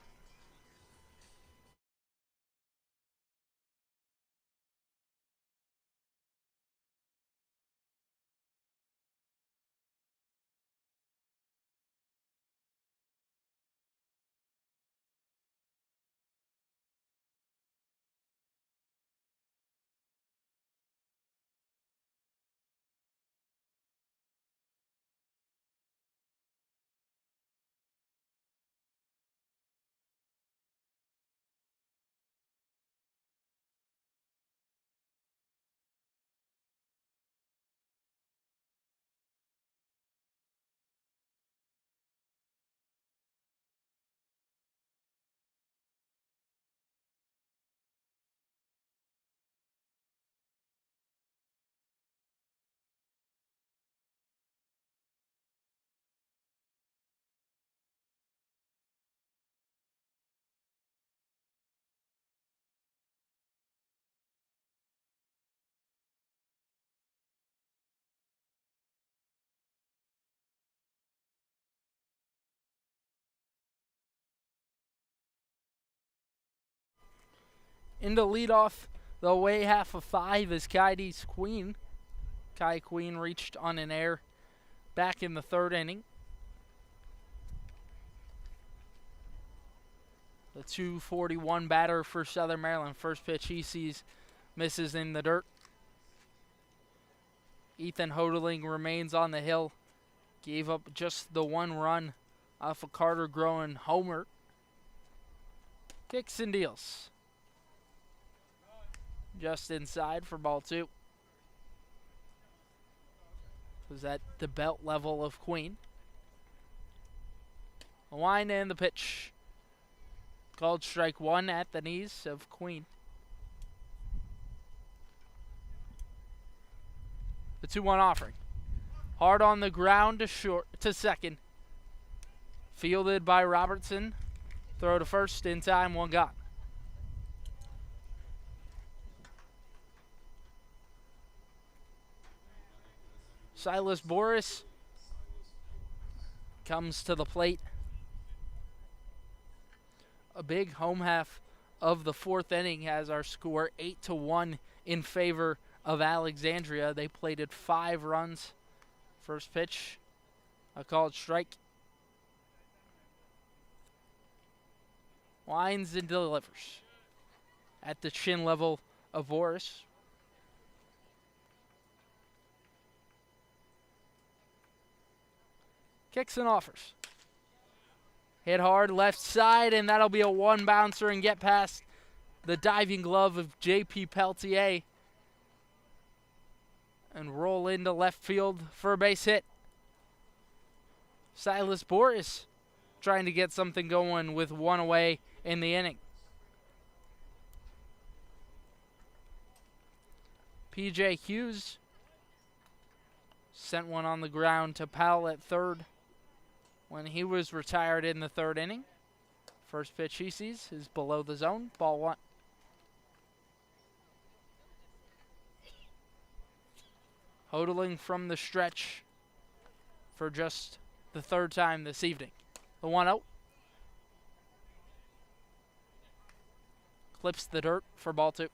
Into leadoff, the away half of 5 is Kaidi's Queen. Kai Queen reached on an error back in the 3rd inning. The 241 batter for Southern Maryland. First pitch he sees misses in the dirt. Ethan Hodeling remains on the hill. Gave up just the 1 run off a Carter Groen homer. Kicks and deals. Just inside for ball 2. Was at the belt level of Queen. The line and the pitch. Called strike 1 at the knees of Queen. The 2-1 offering. Hard on the ground to second. Fielded by Robertson. Throw to first in time, 1 gone. Silas Boris comes to the plate. A big home half of the 4th inning has our score 8-1 in favor of Alexandria. They plated 5 runs. First pitch, a called strike. Lines and delivers at the chin level of Boris. Kicks and offers. Hit hard left side, and that'll be a 1 bouncer and get past the diving glove of J.P. Peltier and roll into left field for a base hit. Silas Boris trying to get something going with 1 away in the inning. P.J. Hughes sent one on the ground to Powell at third when he was retired in the 3rd inning. First pitch he sees is below the zone, ball 1. Hodeling from the stretch for just the 3rd time this evening. The 1-0. Clips the dirt for ball 2.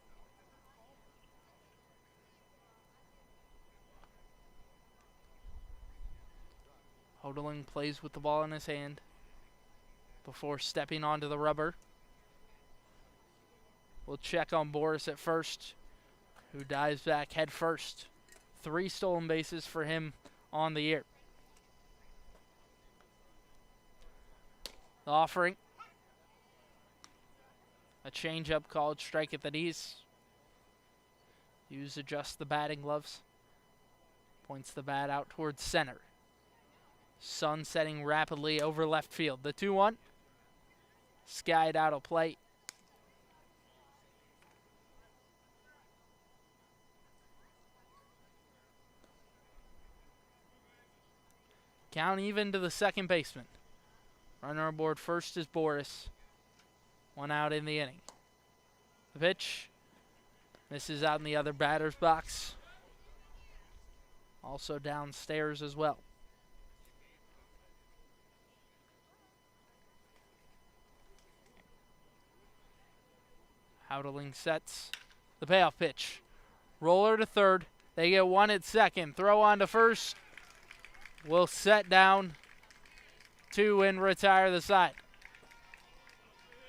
Hodeling plays with the ball in his hand before stepping onto the rubber. We'll check on Boris at first, who dives back head first. 3 stolen bases for him on the year. The offering. A changeup called strike at the knees. Hughes adjusts the batting gloves. Points the bat out towards center. Sun setting rapidly over left field. The 2-1. Skied out of play. Count even to the second baseman. Runner aboard first is Boris. 1 out in the inning. The pitch misses out in the other batter's box. Also downstairs as well. Hodeling sets the payoff pitch. Roller to third. They get 1 at second. Throw on to first. Will set down 2 and retire the side.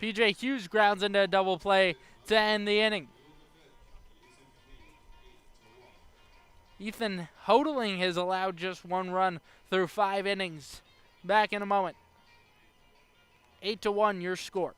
P.J. Hughes grounds into a double play to end the inning. Ethan Hodeling has allowed just 1 run through 5 innings. Back in a moment. 8-1 your score.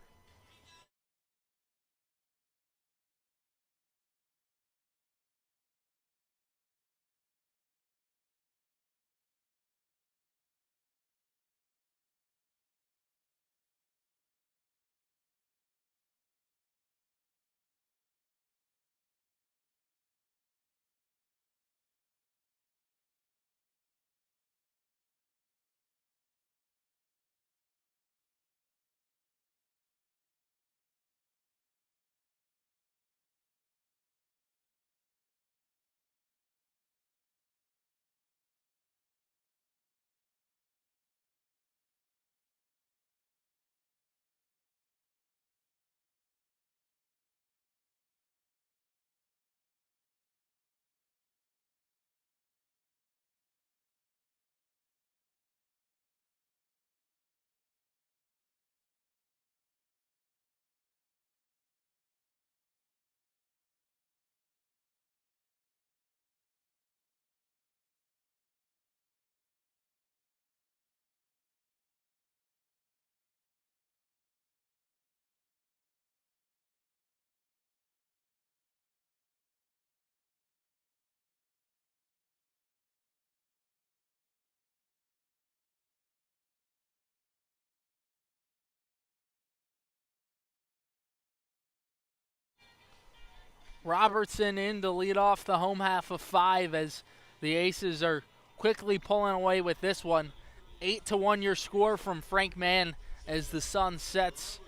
Robertson in to lead off the home half of 5 as the Aces are quickly pulling away with this one. 8-1 your score from Frank Mann as the sun sets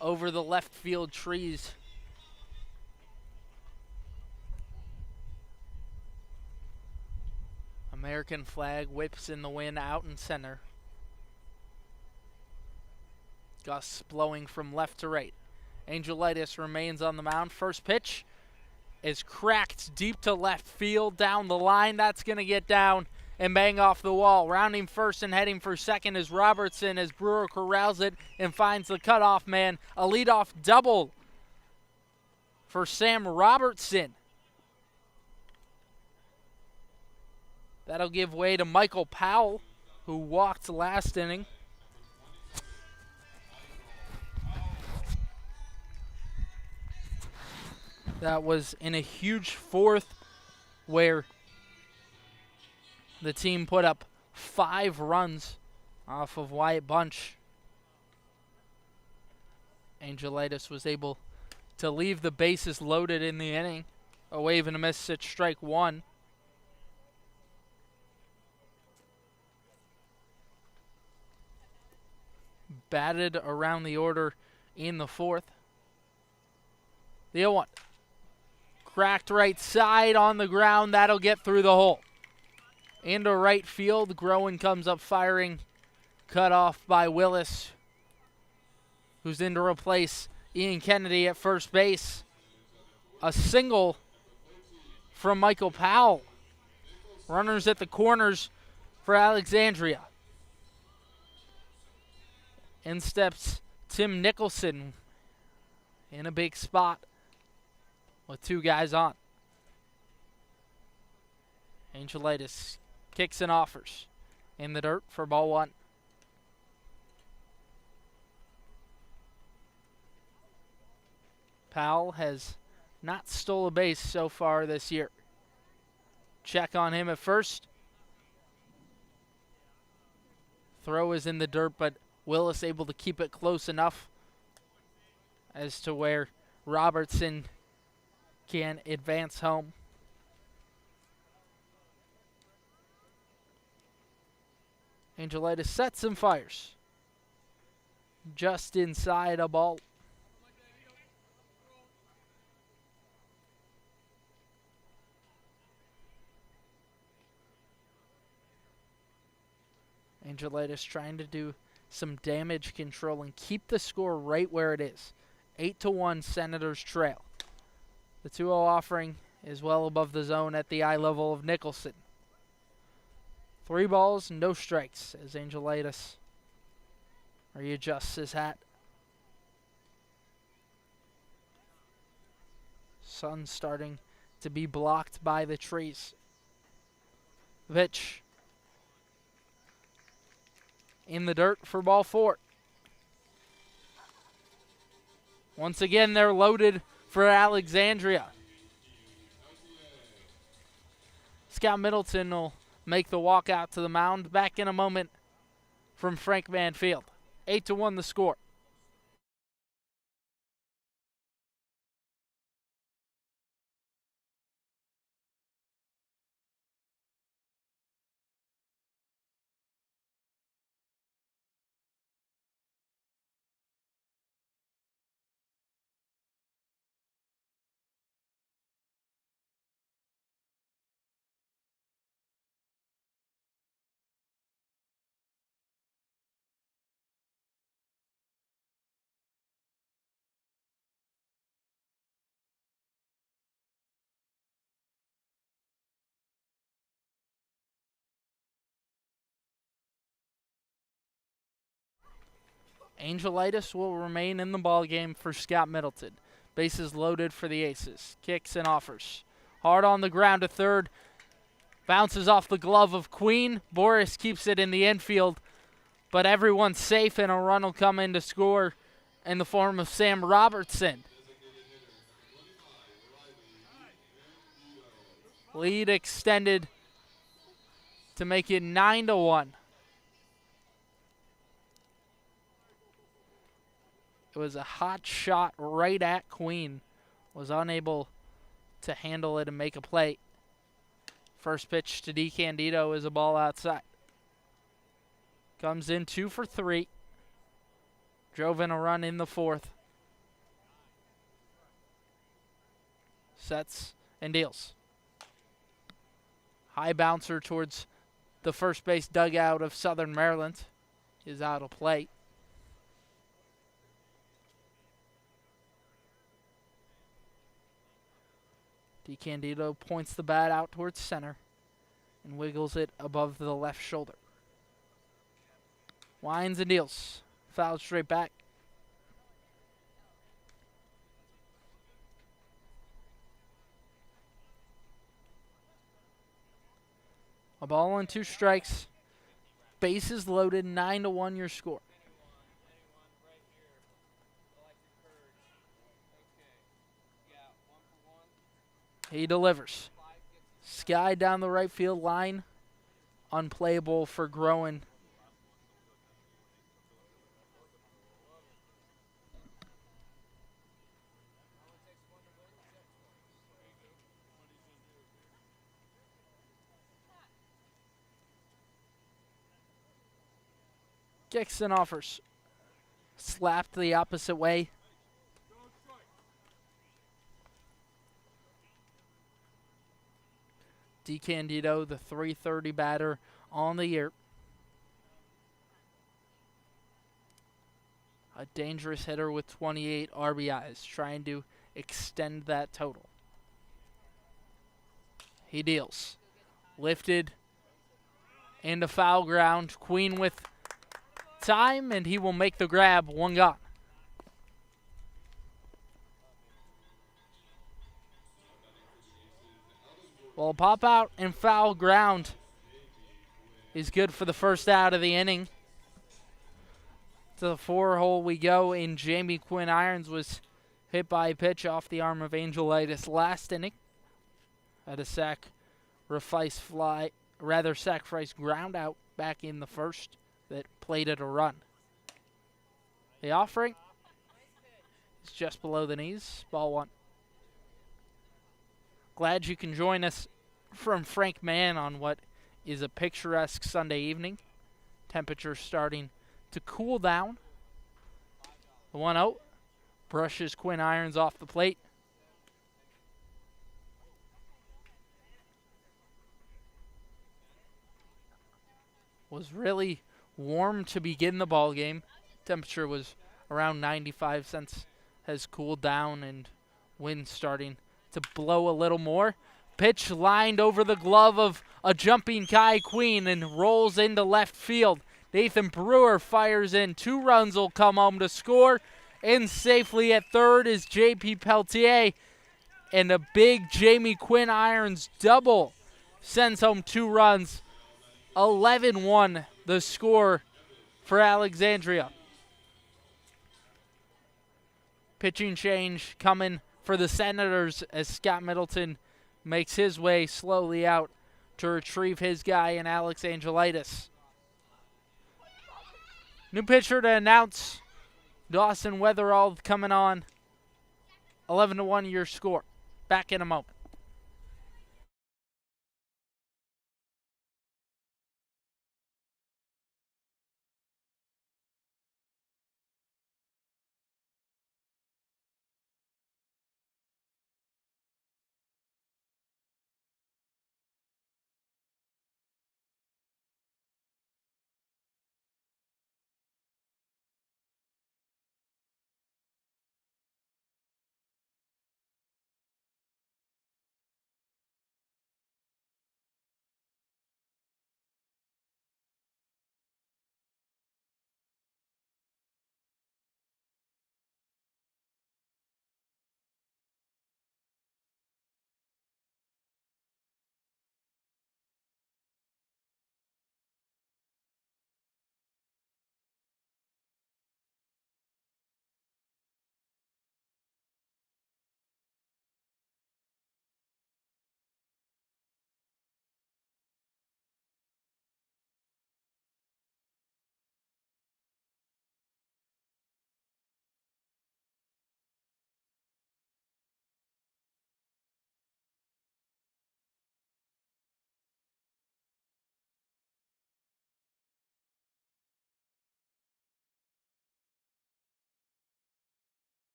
over the left field trees. American flag whips in the wind out in center. Gusts blowing from left to right. Angelitis remains on the mound. First pitch is cracked deep to left field down the line. That's going to get down and bang off the wall. Rounding first and heading for second is Robertson as Brewer corrals it and finds the cutoff man. A leadoff double for Sam Robertson. That'll give way to Michael Powell, who walked last inning. That was in a huge fourth where the team put up 5 runs off of Wyatt Bunch. Angelitis was able to leave the bases loaded in the inning. A wave and a miss at strike 1. Batted around the order in the 4th. The 0-1. Cracked right side on the ground. That'll get through the hole. Into right field. Groen comes up firing. Cut off by Willis, who's in to replace Ian Kennedy at first base. A single from Michael Powell. Runners at the corners for Alexandria. In steps Tim Nicholson in a big spot with 2 guys on. Angelitis kicks and offers in the dirt for ball 1. Powell has not stole a base so far this year. Check on him at first. Throw is in the dirt, but Willis able to keep it close enough as to where Robertson can advance home. Angelitis sets and fires. Just inside a ball. Angelitis trying to do some damage control and keep the score right where it is. 8-1 Senators trail. The 2-0 offering is well above the zone at the eye level of Nicholson. 3 balls, no strikes as Angelitis readjusts his hat. Sun starting to be blocked by the trees. Pitch in the dirt for ball 4. Once again, they're loaded for Alexandria. Scott Middleton will make the walk out to the mound. Back in a moment from Frank Mann Field. 8-1 the score. Angelitis will remain in the ballgame for Scott Middleton. Bases loaded for the Aces. Kicks and offers. Hard on the ground to third. Bounces off the glove of Queen. Boris keeps it in the infield, but everyone's safe and a run will come in to score in the form of Sam Robertson. Lead extended to make it 9-1. It was a hot shot right at Queen. Was unable to handle it and make a play. First pitch to DeCandido is a ball outside. Comes in 2 for 3. Drove in a run in the fourth. Sets and deals. High bouncer towards the first base dugout of Southern Maryland is out of play. DeCandido points the bat out towards center and wiggles it above the left shoulder. Winds and deals. Fouled straight back. A ball and 2 strikes. Bases loaded, 9-1 your score. He delivers. Sky down the right field line. Unplayable for Groen. Dixon offers. Slapped the opposite way. DeCandido, the .330 batter on the year. A dangerous hitter with 28 RBIs, trying to extend that total. He deals. Lifted into foul ground. Queen with time, and he will make the grab. 1 gone. Well, pop out and foul ground is good for the first out of the inning. To the 4-hole we go, and Jamie Quinn Irons was hit by a pitch off the arm of Angelitis last inning. Had a sacrifice ground out back in the first that played at a run. The offering is just below the knees. Ball 1. Glad you can join us from Frank Mann on what is a picturesque Sunday evening. Temperature starting to cool down. The 1-0 brushes Quinn Irons off the plate. Was really warm to begin the ball game. Temperature was around 95 since has cooled down, and wind starting to blow a little more. Pitch lined over the glove of a jumping Kai Queen and rolls into left field. Nathan Brewer fires in. 2 runs will come home to score. In safely at third is J.P. Peltier. And a big Jamie Quinn Irons double sends home 2 runs. 11-1 the score for Alexandria. Pitching change coming for the Senators as Scott Middleton makes his way slowly out to retrieve his guy in Alex Angelitis. New pitcher to announce, Dawson Weatherall coming on. 11-1 your score. Back in a moment.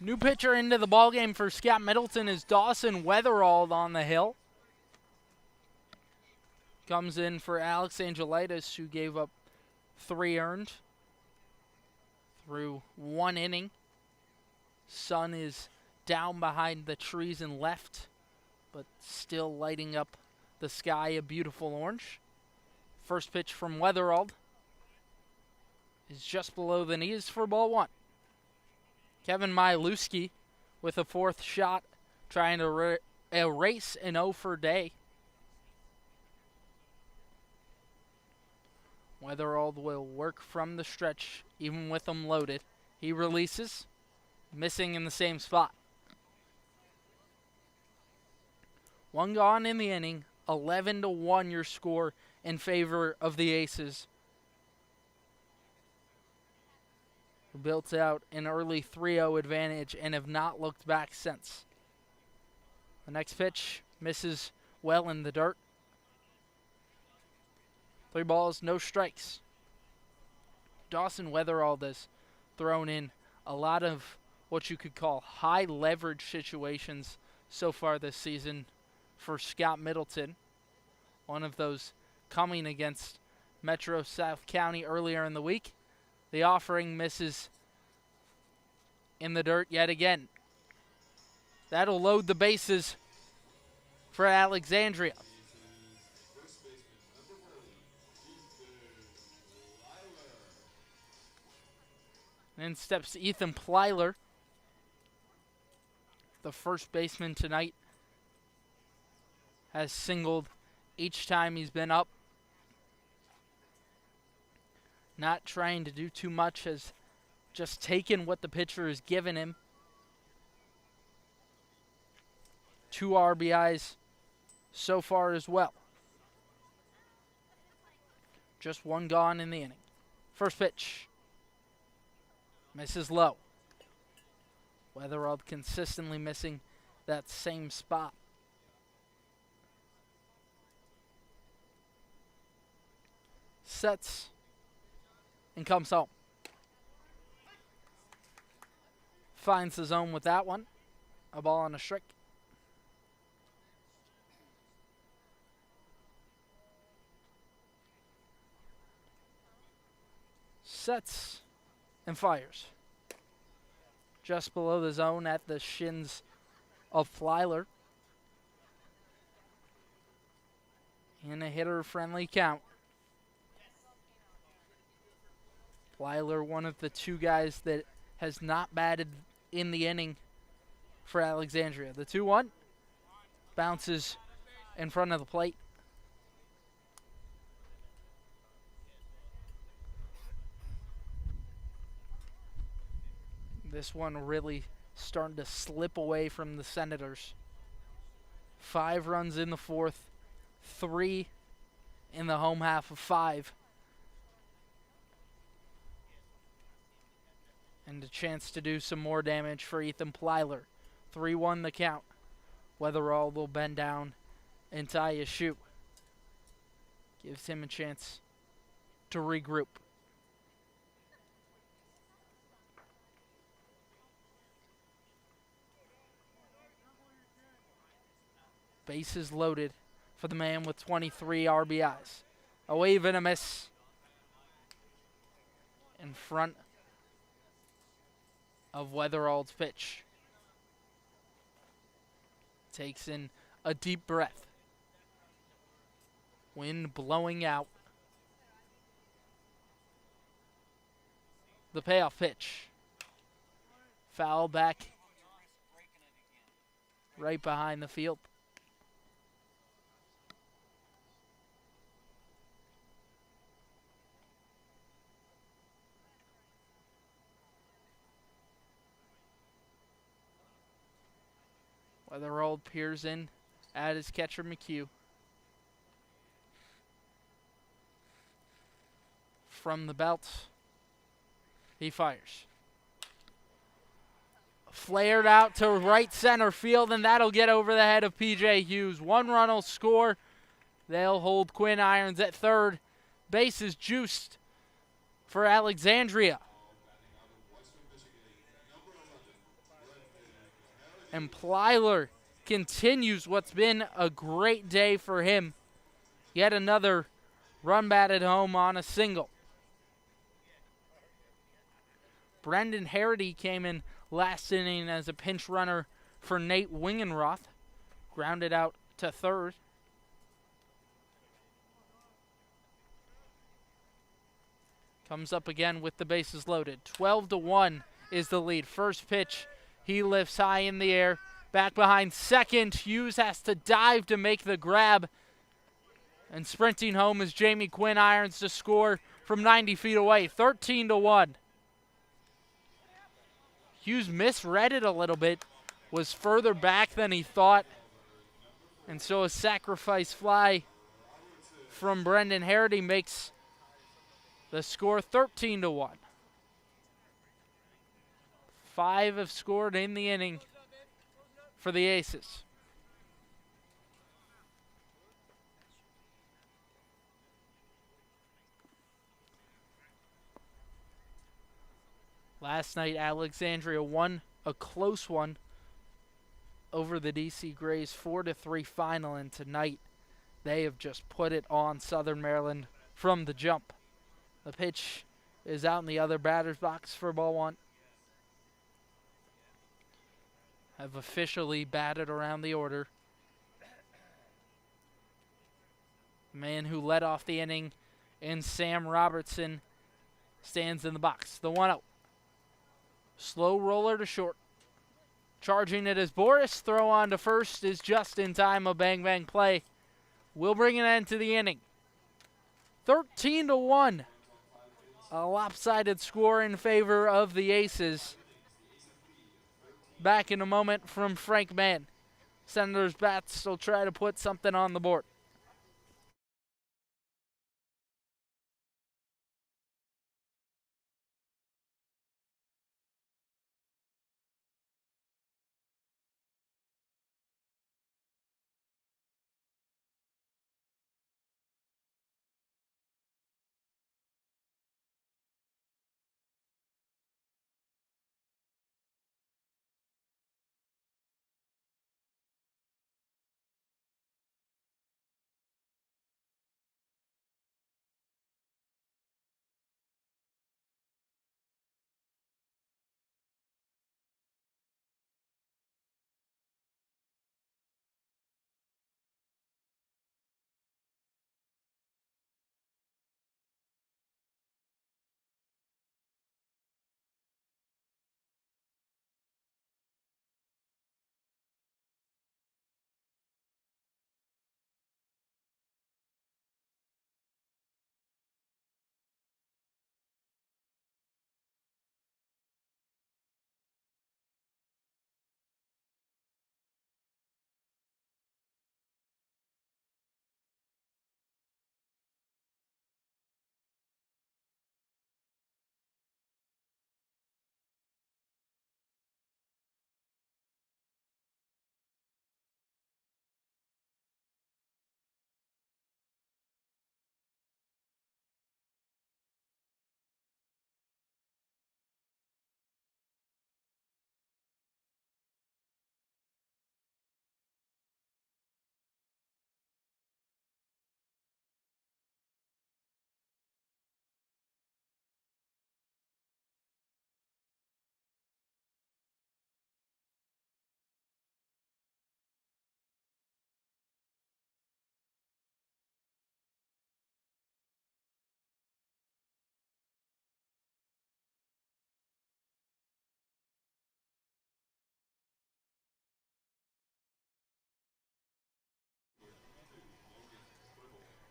New pitcher into the ballgame for Scott Middleton is Dawson Weatherald on the hill. Comes in for Alex Angelitis, who gave up 3 earned through 1 inning. Sun is down behind the trees and left, but still lighting up the sky a beautiful orange. First pitch from Weatherald is just below the knees for ball 1. Kevin Miluski with a 4th shot, trying to erase an 0 for day. Weatherald will work from the stretch, even with them loaded. He releases, missing in the same spot. 1 gone in the inning, 11-1 your score in favor of the Aces, who built out an early 3-0 advantage and have not looked back since. The next pitch misses well in the dirt. 3 balls, no strikes. Dawson Weatherald has thrown in a lot of what you could call high leverage situations so far this season for Scott Middleton. One of those coming against Metro South County earlier in the week. The offering misses in the dirt yet again. That'll load the bases for Alexandria. In steps Ethan Plyler, the first baseman tonight. Has singled each time he's been up. Not trying to do too much, has just taken what the pitcher has given him. 2 RBIs so far as well. Just 1 gone in the inning. First pitch. Misses low. Weatherald consistently missing that same spot. Sets and comes home. Finds the zone with that one. A ball on a strike. Sets and fires. Just below the zone at the shins of Plyler. In a hitter-friendly count. Plyler, one of the 2 guys that has not batted in the inning for Alexandria. The 2-1 bounces in front of the plate. This one really starting to slip away from the Senators. 5 runs in the 4th, 3 in the home half of 5. And a chance to do some more damage for Ethan Plyler. 3-1 the count. Weatherald will bend down and tie a shoe. Gives him a chance to regroup. Bases loaded for the man with 23 RBIs. A wave and a miss in front of Weatherald's pitch. Takes in a deep breath. Wind blowing out. The payoff pitch. Foul back right behind the field. Weatherald peers in at his catcher, McHugh. From the belt, he fires. Flared out to right center field, and that'll get over the head of P.J. Hughes. 1 run will score. They'll hold Quinn Irons at third. Bases juiced for Alexandria. And Plyler continues what's been a great day for him. Yet another run batted home on a single. Brendan Harity came in last inning as a pinch runner for Nate Wingenroth. Grounded out to third. Comes up again with the bases loaded. 12-1 is the lead. First pitch, he lifts high in the air. Back behind second, Hughes has to dive to make the grab. And sprinting home is Jamie Quinn Irons to score from 90 feet away. 13-1. Hughes misread it a little bit, was further back than he thought. And so a sacrifice fly from Brendan Harity makes the score 13-1. 5 have scored in the inning for the Aces. Last night, Alexandria won a close one over the DC Grays 4-3 final, and tonight they have just put it on Southern Maryland from the jump. The pitch is out in the other batter's box for ball one. Have officially batted around the order. The man who led off the inning in Sam Robertson stands in the box. The 1-0. Slow roller to short. Charging it as Boris. Throw on to first is just in time. A bang-bang play will bring an end to the inning. 13-1. A lopsided score in favor of the Aces. Back in a moment from Frank Mann. Senators bats will try to put something on the board.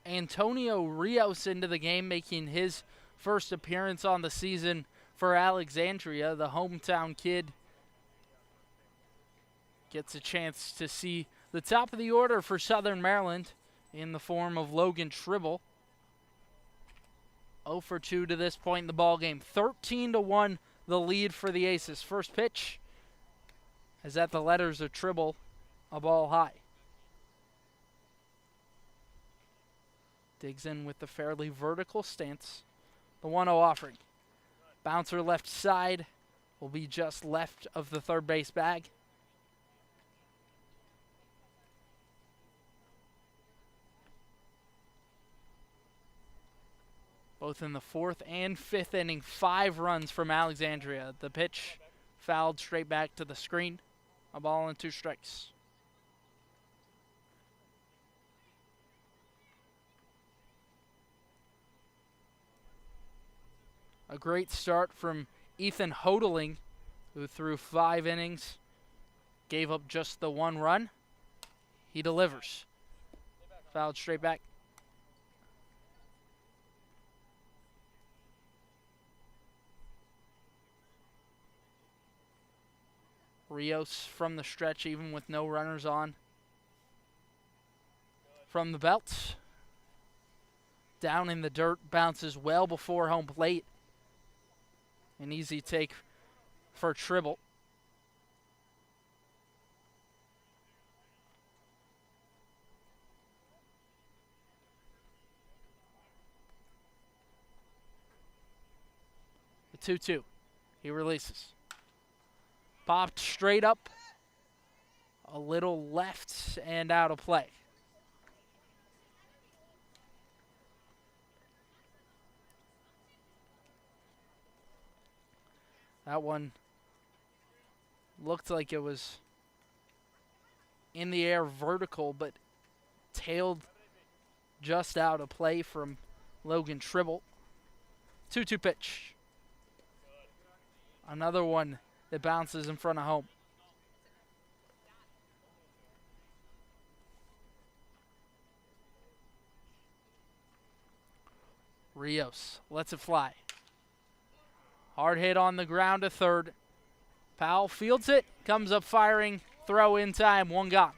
Antonio Rios into the game, making his first appearance on the season for Alexandria. The hometown kid gets a chance to see the top of the order for Southern Maryland in the form of Logan Tribble. 0 for 2 to this point in the ballgame. 13-1 the lead for the Aces. First pitch is at the letters of Tribble, a ball high. Digs in with the fairly vertical stance. The 1-0 offering. Bouncer left side will be just left of the third base bag. Both in the fourth and fifth inning, 5 runs from Alexandria. The pitch fouled straight back to the screen. A ball and 2 strikes. A great start from Ethan Hodeling, who threw 5 innings, gave up just the 1 run. He delivers. Fouled straight back. Rios from the stretch, even with no runners on. From the belt. Down in the dirt, bounces well before home plate. An easy take for Tribble. The 2-2. He releases. Popped straight up. A little left and out of play. That one looked like it was in the air vertical, but tailed just out of play from Logan Tribble. 2-2 pitch. Another one that bounces in front of home. Rios lets it fly. Hard hit on the ground to third. Powell fields it, comes up firing, throw in time, 1 gone.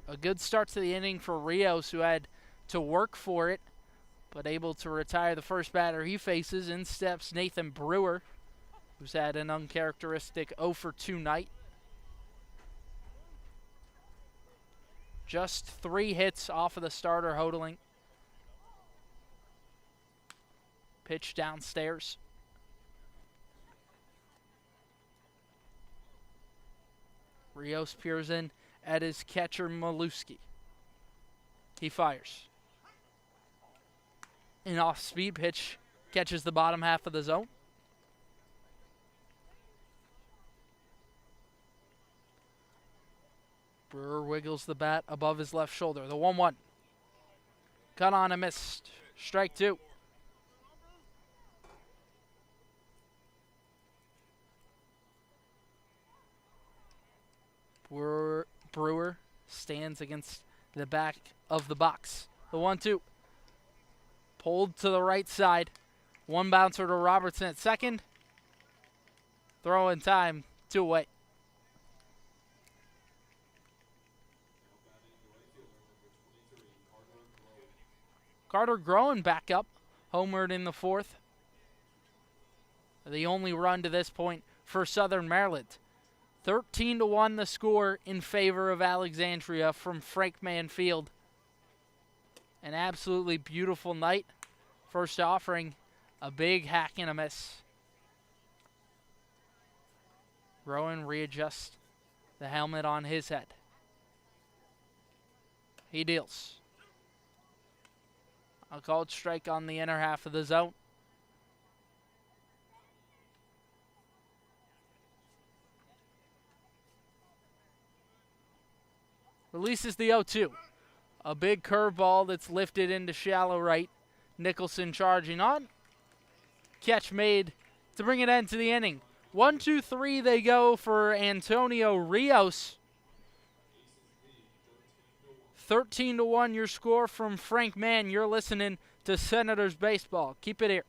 A good start to the inning for Rios, who had to work for it, but able to retire the first batter he faces. In steps Nathan Brewer, who's had an uncharacteristic 0 for 2 night. Just 3 hits off of the starter, Hodeling. Pitch downstairs. Rios peers in at his catcher, Maluski. He fires. An off-speed pitch catches the bottom half of the zone. Brewer wiggles the bat above his left shoulder. The 1-1. Cut on and missed. Strike 2. Brewer stands against the back of the box. The 1-2. Pulled to the right side. 1 bouncer to Robertson at second. Throw in time. 2 away. Carter Groen back up, homered in the 4th. The only run to this point for Southern Maryland. 13-1 the score in favor of Alexandria from Frank Mann Field. An absolutely beautiful night. First offering, a big hack and a miss. Groen readjusts the helmet on his head. He deals. A called strike on the inner half of the zone. Releases the 0-2. A big curveball that's lifted into shallow right. Nicholson charging on. Catch made to bring it into the inning. 1-2-3 they go for Antonio Rios. 13-1 your score from Frank Mann. You're listening to Senators Baseball. Keep it here.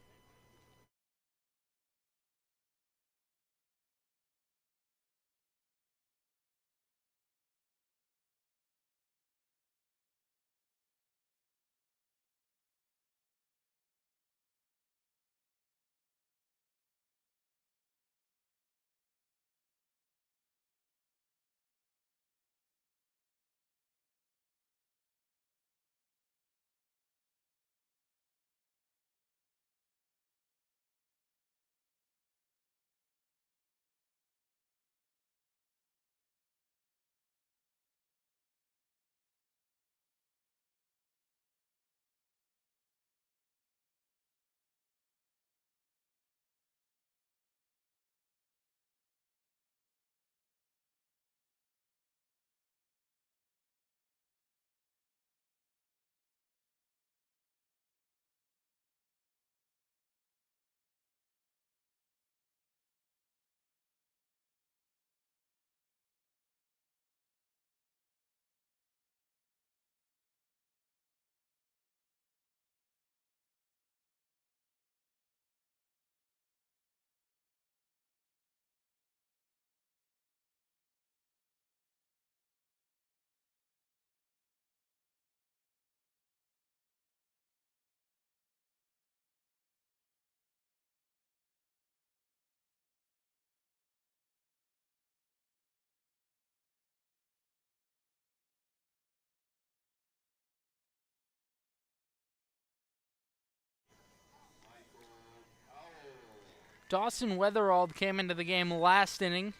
Dawson Weatherald came into the game last inning.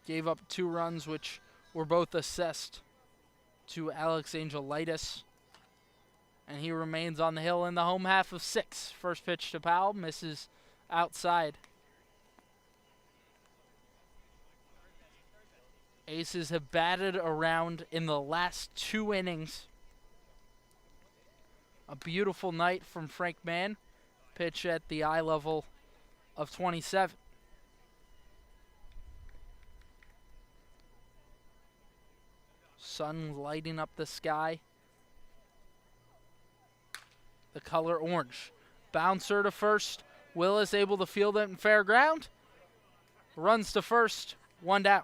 Gave up 2 runs, which were both assessed to Alex Angelitis. And he remains on the hill in the home half of 6. First pitch to Powell, misses outside. Aces have batted around in the last 2 innings. A beautiful night from Frank Mann. Pitch at the eye level of 27. Sun lighting up the sky. The color orange. Bouncer to first. Willis able to field it in fair ground. Runs to first. 1 down.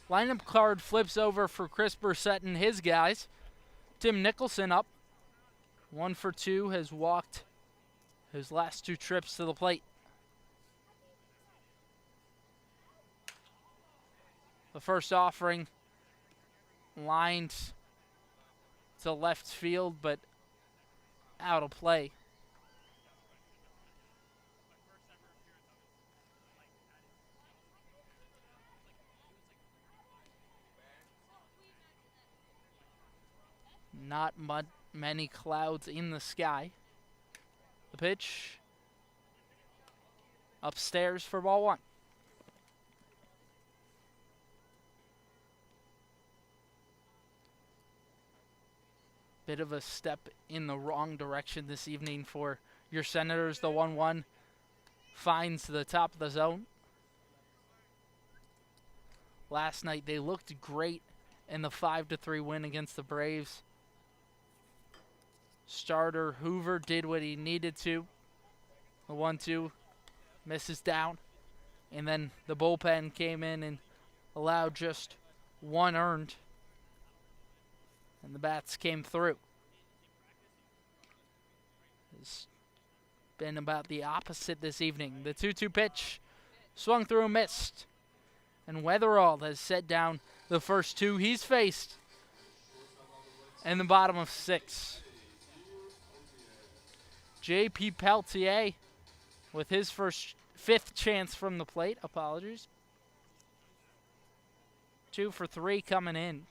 Lineup card flips over for Chris Bursett and his guys. Tim Nicholson up. 1 for 2, has walked his last 2 trips to the plate. The first offering lined to left field, but out of play. Not many clouds in the sky. The pitch upstairs for ball 1. Bit of a step in the wrong direction this evening for your Senators. The 1-1 finds the top of the zone. Last night they looked great in the 5-3 win against the Braves. Starter Hoover did what he needed to. The 1-2 misses down. And then the bullpen came in and allowed just 1 earned. And the bats came through. It's been about the opposite this evening. The 2-2 pitch swung through and missed. And Weatherald has set down the first 2 he's faced in the bottom of 6. J.P. Peltier with his 5th chance from the plate. Apologies. 2 for 3 coming in.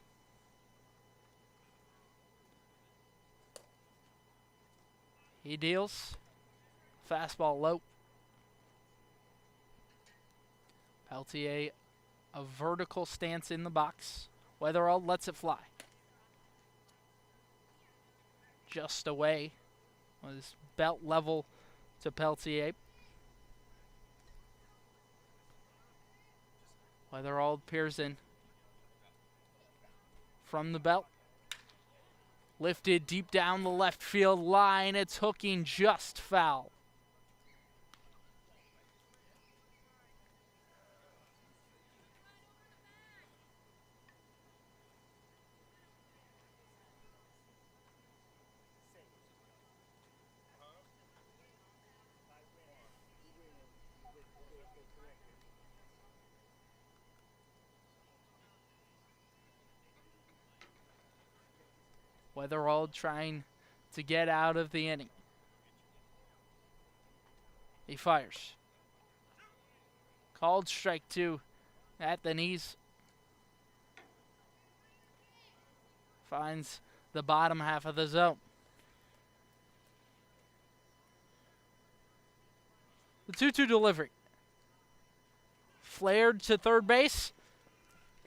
He deals. Fastball low. Peltier, a vertical stance in the box. Weatherald lets it fly. Just away. Was belt level to Peltier. Weatherald peers in from the belt. Lifted deep down the left field line. It's hooking just foul. Weatherald trying to get out of the inning. He fires. Called strike 2 at the knees. Finds the bottom half of the zone. The 2-2 delivery. Flared to third base,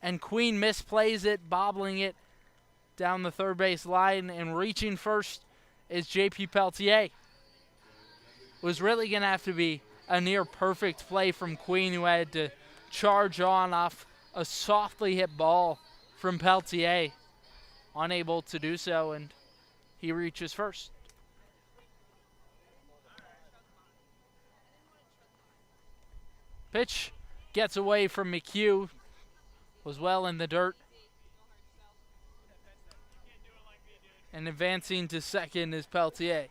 and Queen misplays it, bobbling it down the third base line, and reaching first is J.P. Peltier. Was really going to have to be a near perfect play from Queen, who had to charge on off a softly hit ball from Peltier. Unable to do so, and he reaches first. Pitch gets away from McHugh. Was well in the dirt. And advancing to second is Peltier.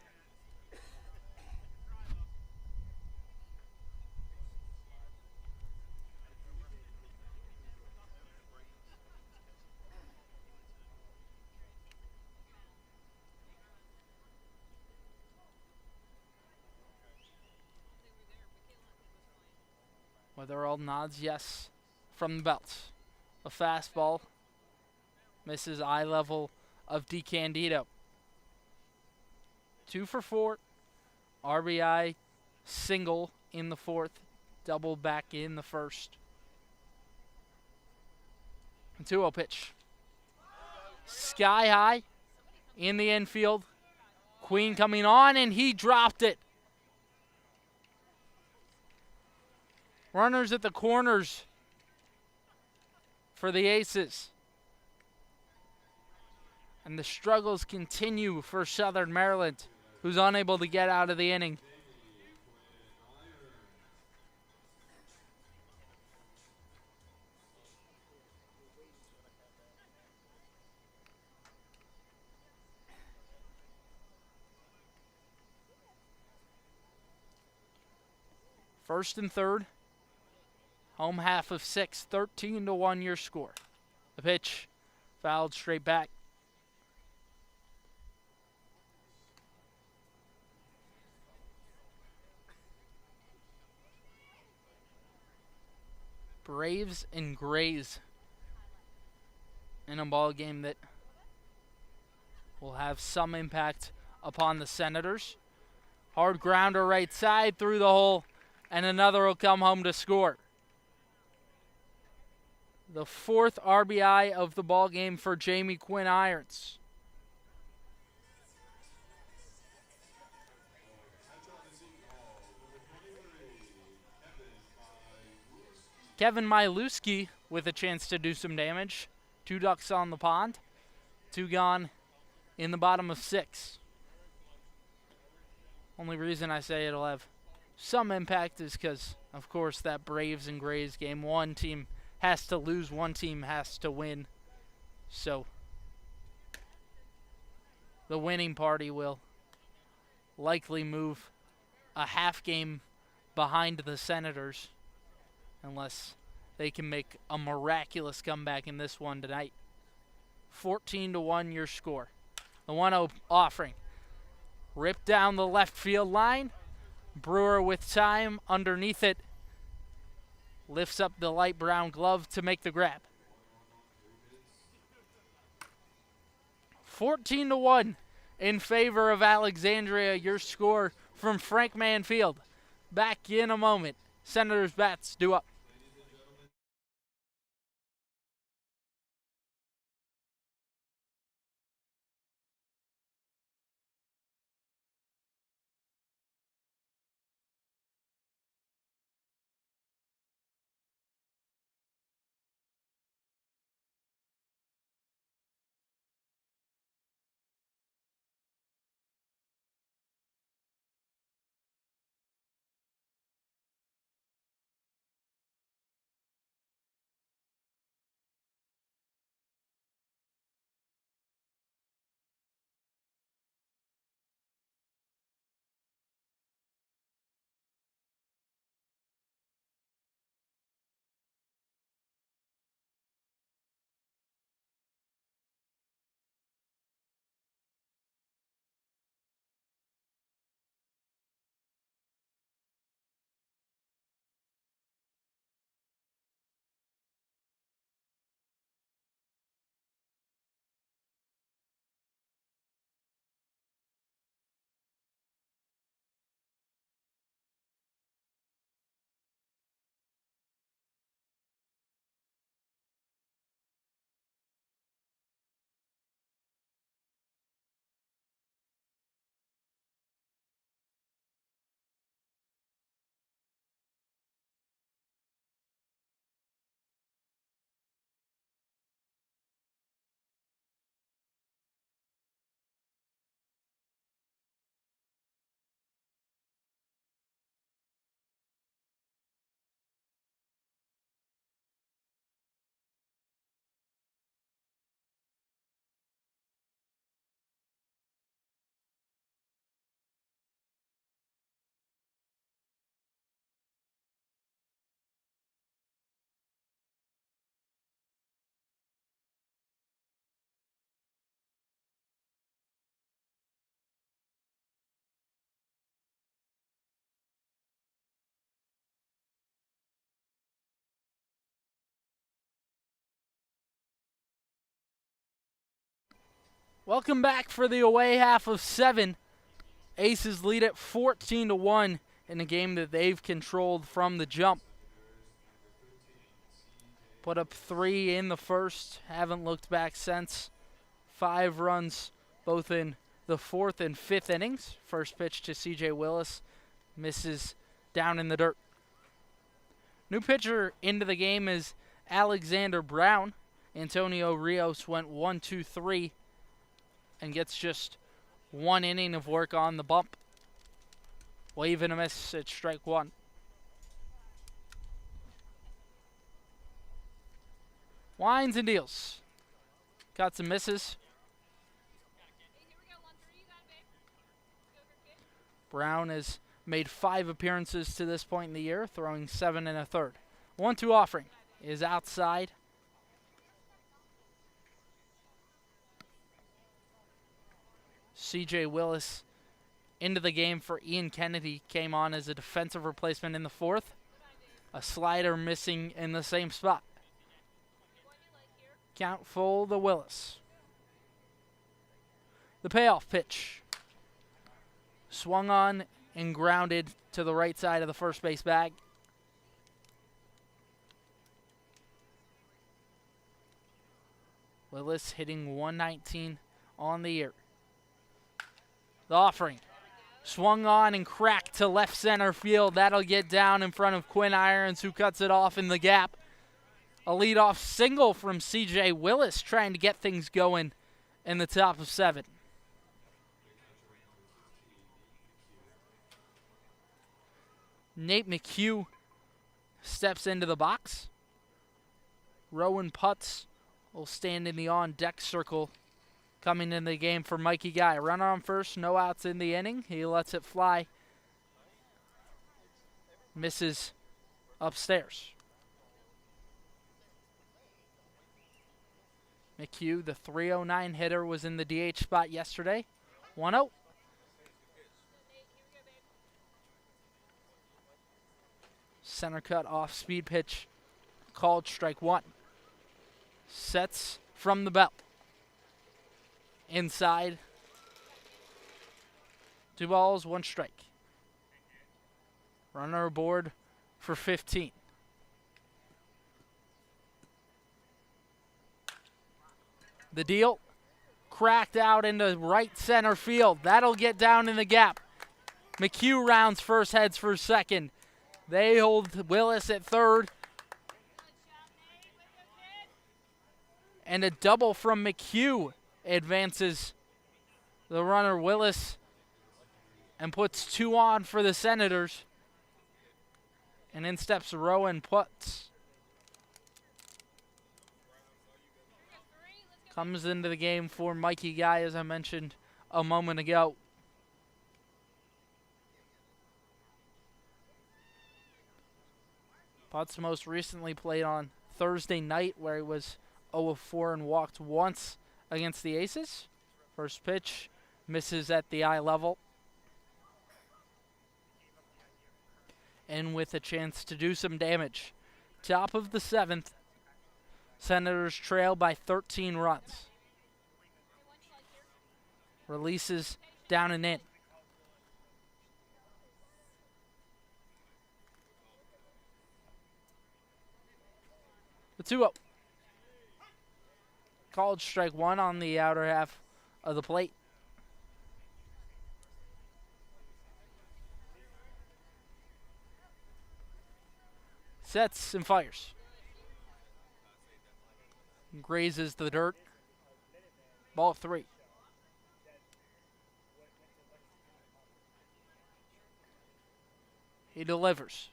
Weatherall nods yes from the belt. A fastball misses eye level of DeCandido. 2 for 4. RBI single in the fourth. Double back in the first. 2-0 pitch. Sky high in the infield. Queen coming on, and he dropped it. Runners at the corners for the Aces. And the struggles continue for Southern Maryland, who's unable to get out of the inning. First and third. Home half of 6, 13-1 your score. The pitch fouled straight back. Braves and Grays in a ball game that will have some impact upon the Senators. Hard grounder right side through the hole, and another will come home to score. The 4th RBI of the ball game for Jamie Quinn Irons. Kevin Miluski with a chance to do some damage. 2 ducks on the pond. 2 gone in the bottom of 6. Only reason I say it'll have some impact is because, of course, that Braves and Grays game, one team has to lose, one team has to win. So the winning party will likely move a half game behind the Senators unless they can make a miraculous comeback in this one tonight. 14-1 your score. The 1-0 offering. Ripped down the left field line. Brewer with time underneath it. Lifts up the light brown glove to make the grab. 14-1 in favor of Alexandria, your score from Frank Manfield. Back in a moment. Senators bats due up. Welcome back for the away half of 7. Aces lead at 14-1 in a game that they've controlled from the jump. Put up 3 in the first, haven't looked back since. 5 runs both in the 4th and 5th innings. First pitch to C.J. Willis, misses down in the dirt. New pitcher into the game is Alexander Brown. Antonio Rios went 1-2-3 and gets just 1 inning of work on the bump. Wave and a miss at strike 1. Winds and deals. Got some misses. Brown has made 5 appearances to this point in the year, throwing 7 1/3. 1-2 offering is outside. C.J. Willis into the game for Ian Kennedy, came on as a defensive replacement in the 4th. A slider missing in the same spot. Count full to Willis. The payoff pitch. Swung on and grounded to the right side of the first base bag. Willis hitting 119 on the year. The offering. Swung on and cracked to left center field. That'll get down in front of Quinn Irons, who cuts it off in the gap. A leadoff single from C.J. Willis, trying to get things going in the top of 7. Nate McHugh steps into the box. Rowan Putz will stand in the on-deck circle coming in the game for Mikey Guy. Runner on first, no outs in the inning. He lets it fly. Misses upstairs. McHugh, the 309 hitter, was in the DH spot yesterday. 1-0. Center cut off speed pitch, called strike 1. Sets from the belt. Inside. 2 balls, 1 strike. Runner aboard for 15. The deal cracked out into right center field. That'll get down in the gap. McHugh rounds first, heads for second. They hold Willis at third. And a double from McHugh advances the runner Willis and puts 2 on for the Senators. And in steps Rowan Putz. Comes into the game for Mikey Guy, as I mentioned a moment ago. Putz most recently played on Thursday night, where he was 0-4 and walked once against the Aces. First pitch misses at the eye level. And with a chance to do some damage. Top of the 7th. Senators trail by 13 runs. Releases down and in. The 2-0. Called strike 1 on the outer half of the plate. Sets and fires. Grazes the dirt. Ball 3. He delivers.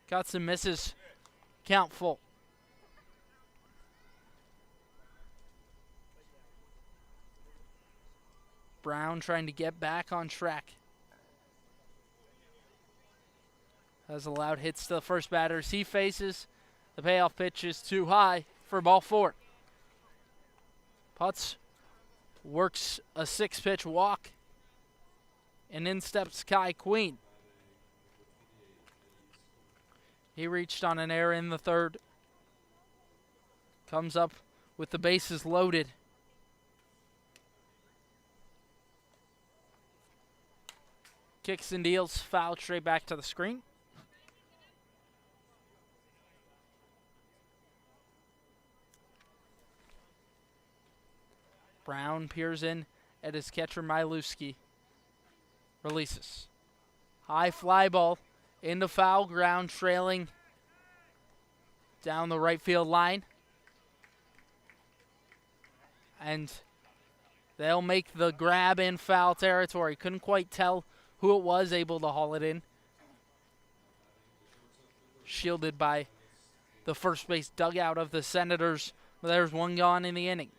Cuts and misses. Count full. Brown trying to get back on track. Has allowed hits to the first batters he faces. The payoff pitch is too high for ball 4. Putz works a 6-pitch walk. And in steps Kai Queen. He reached on an error in the 3rd. Comes up with the bases loaded. Kicks and deals, foul straight back to the screen. Brown peers in at his catcher, Miluski. Releases. High fly ball into foul ground, trailing down the right field line. And they'll make the grab in foul territory. Couldn't quite tell who it was, able to haul it in. Shielded by the first base dugout of the Senators. But there's one gone in the inning.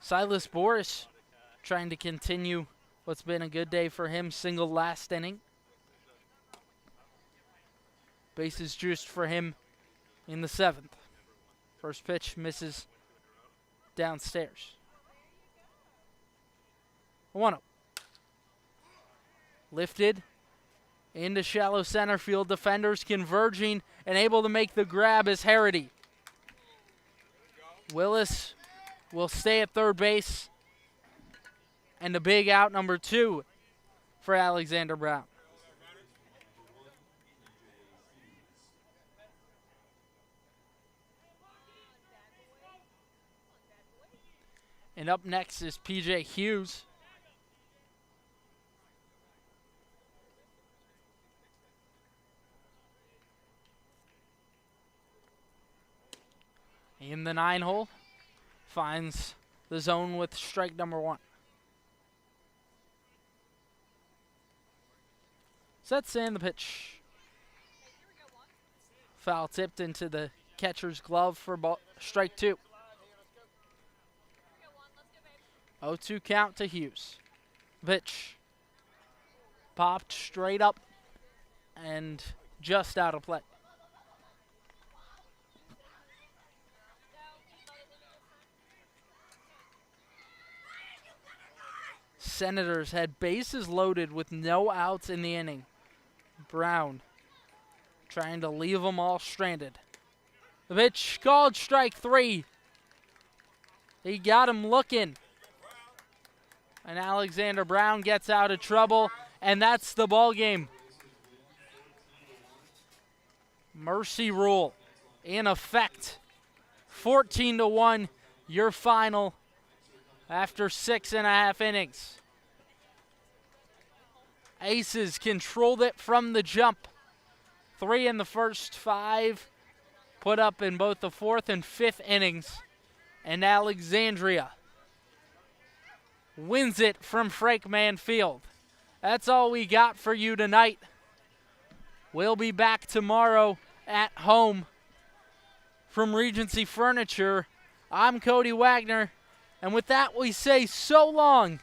Silas Boris trying to continue what's been a good day for him. Single last inning. Bases juiced for him in the 7th. First pitch misses downstairs. 1-0. Lifted into shallow center field. Defenders converging and able to make the grab is Harity. Willis will stay at third base. And the big out, number 2 for Alexander Brown. And up next is P.J. Hughes. In the 9 hole, finds the zone with strike number 1. Sets in the pitch. Foul tipped into the catcher's glove for strike 2. 0-2 count to Hughes. Pitch. Popped straight up and just out of play. Senators had bases loaded with no outs in the inning. Brown trying to leave them all stranded. The pitch called strike 3. He got him looking. And Alexander Brown gets out of trouble, and that's the ball game. Mercy rule in effect. 14-1, your final after 6.5 innings. Aces controlled it from the jump. 3 in the first, 5 put up in both the 4th and 5th innings. And Alexandria wins it from Frank Field. That's all we got for you tonight. We'll be back tomorrow at home from Regency Furniture. I'm Cody Wagner. And with that, we say so long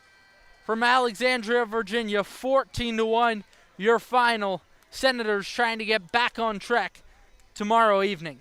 from Alexandria, Virginia. 14-1, your final. Senators trying to get back on track tomorrow evening.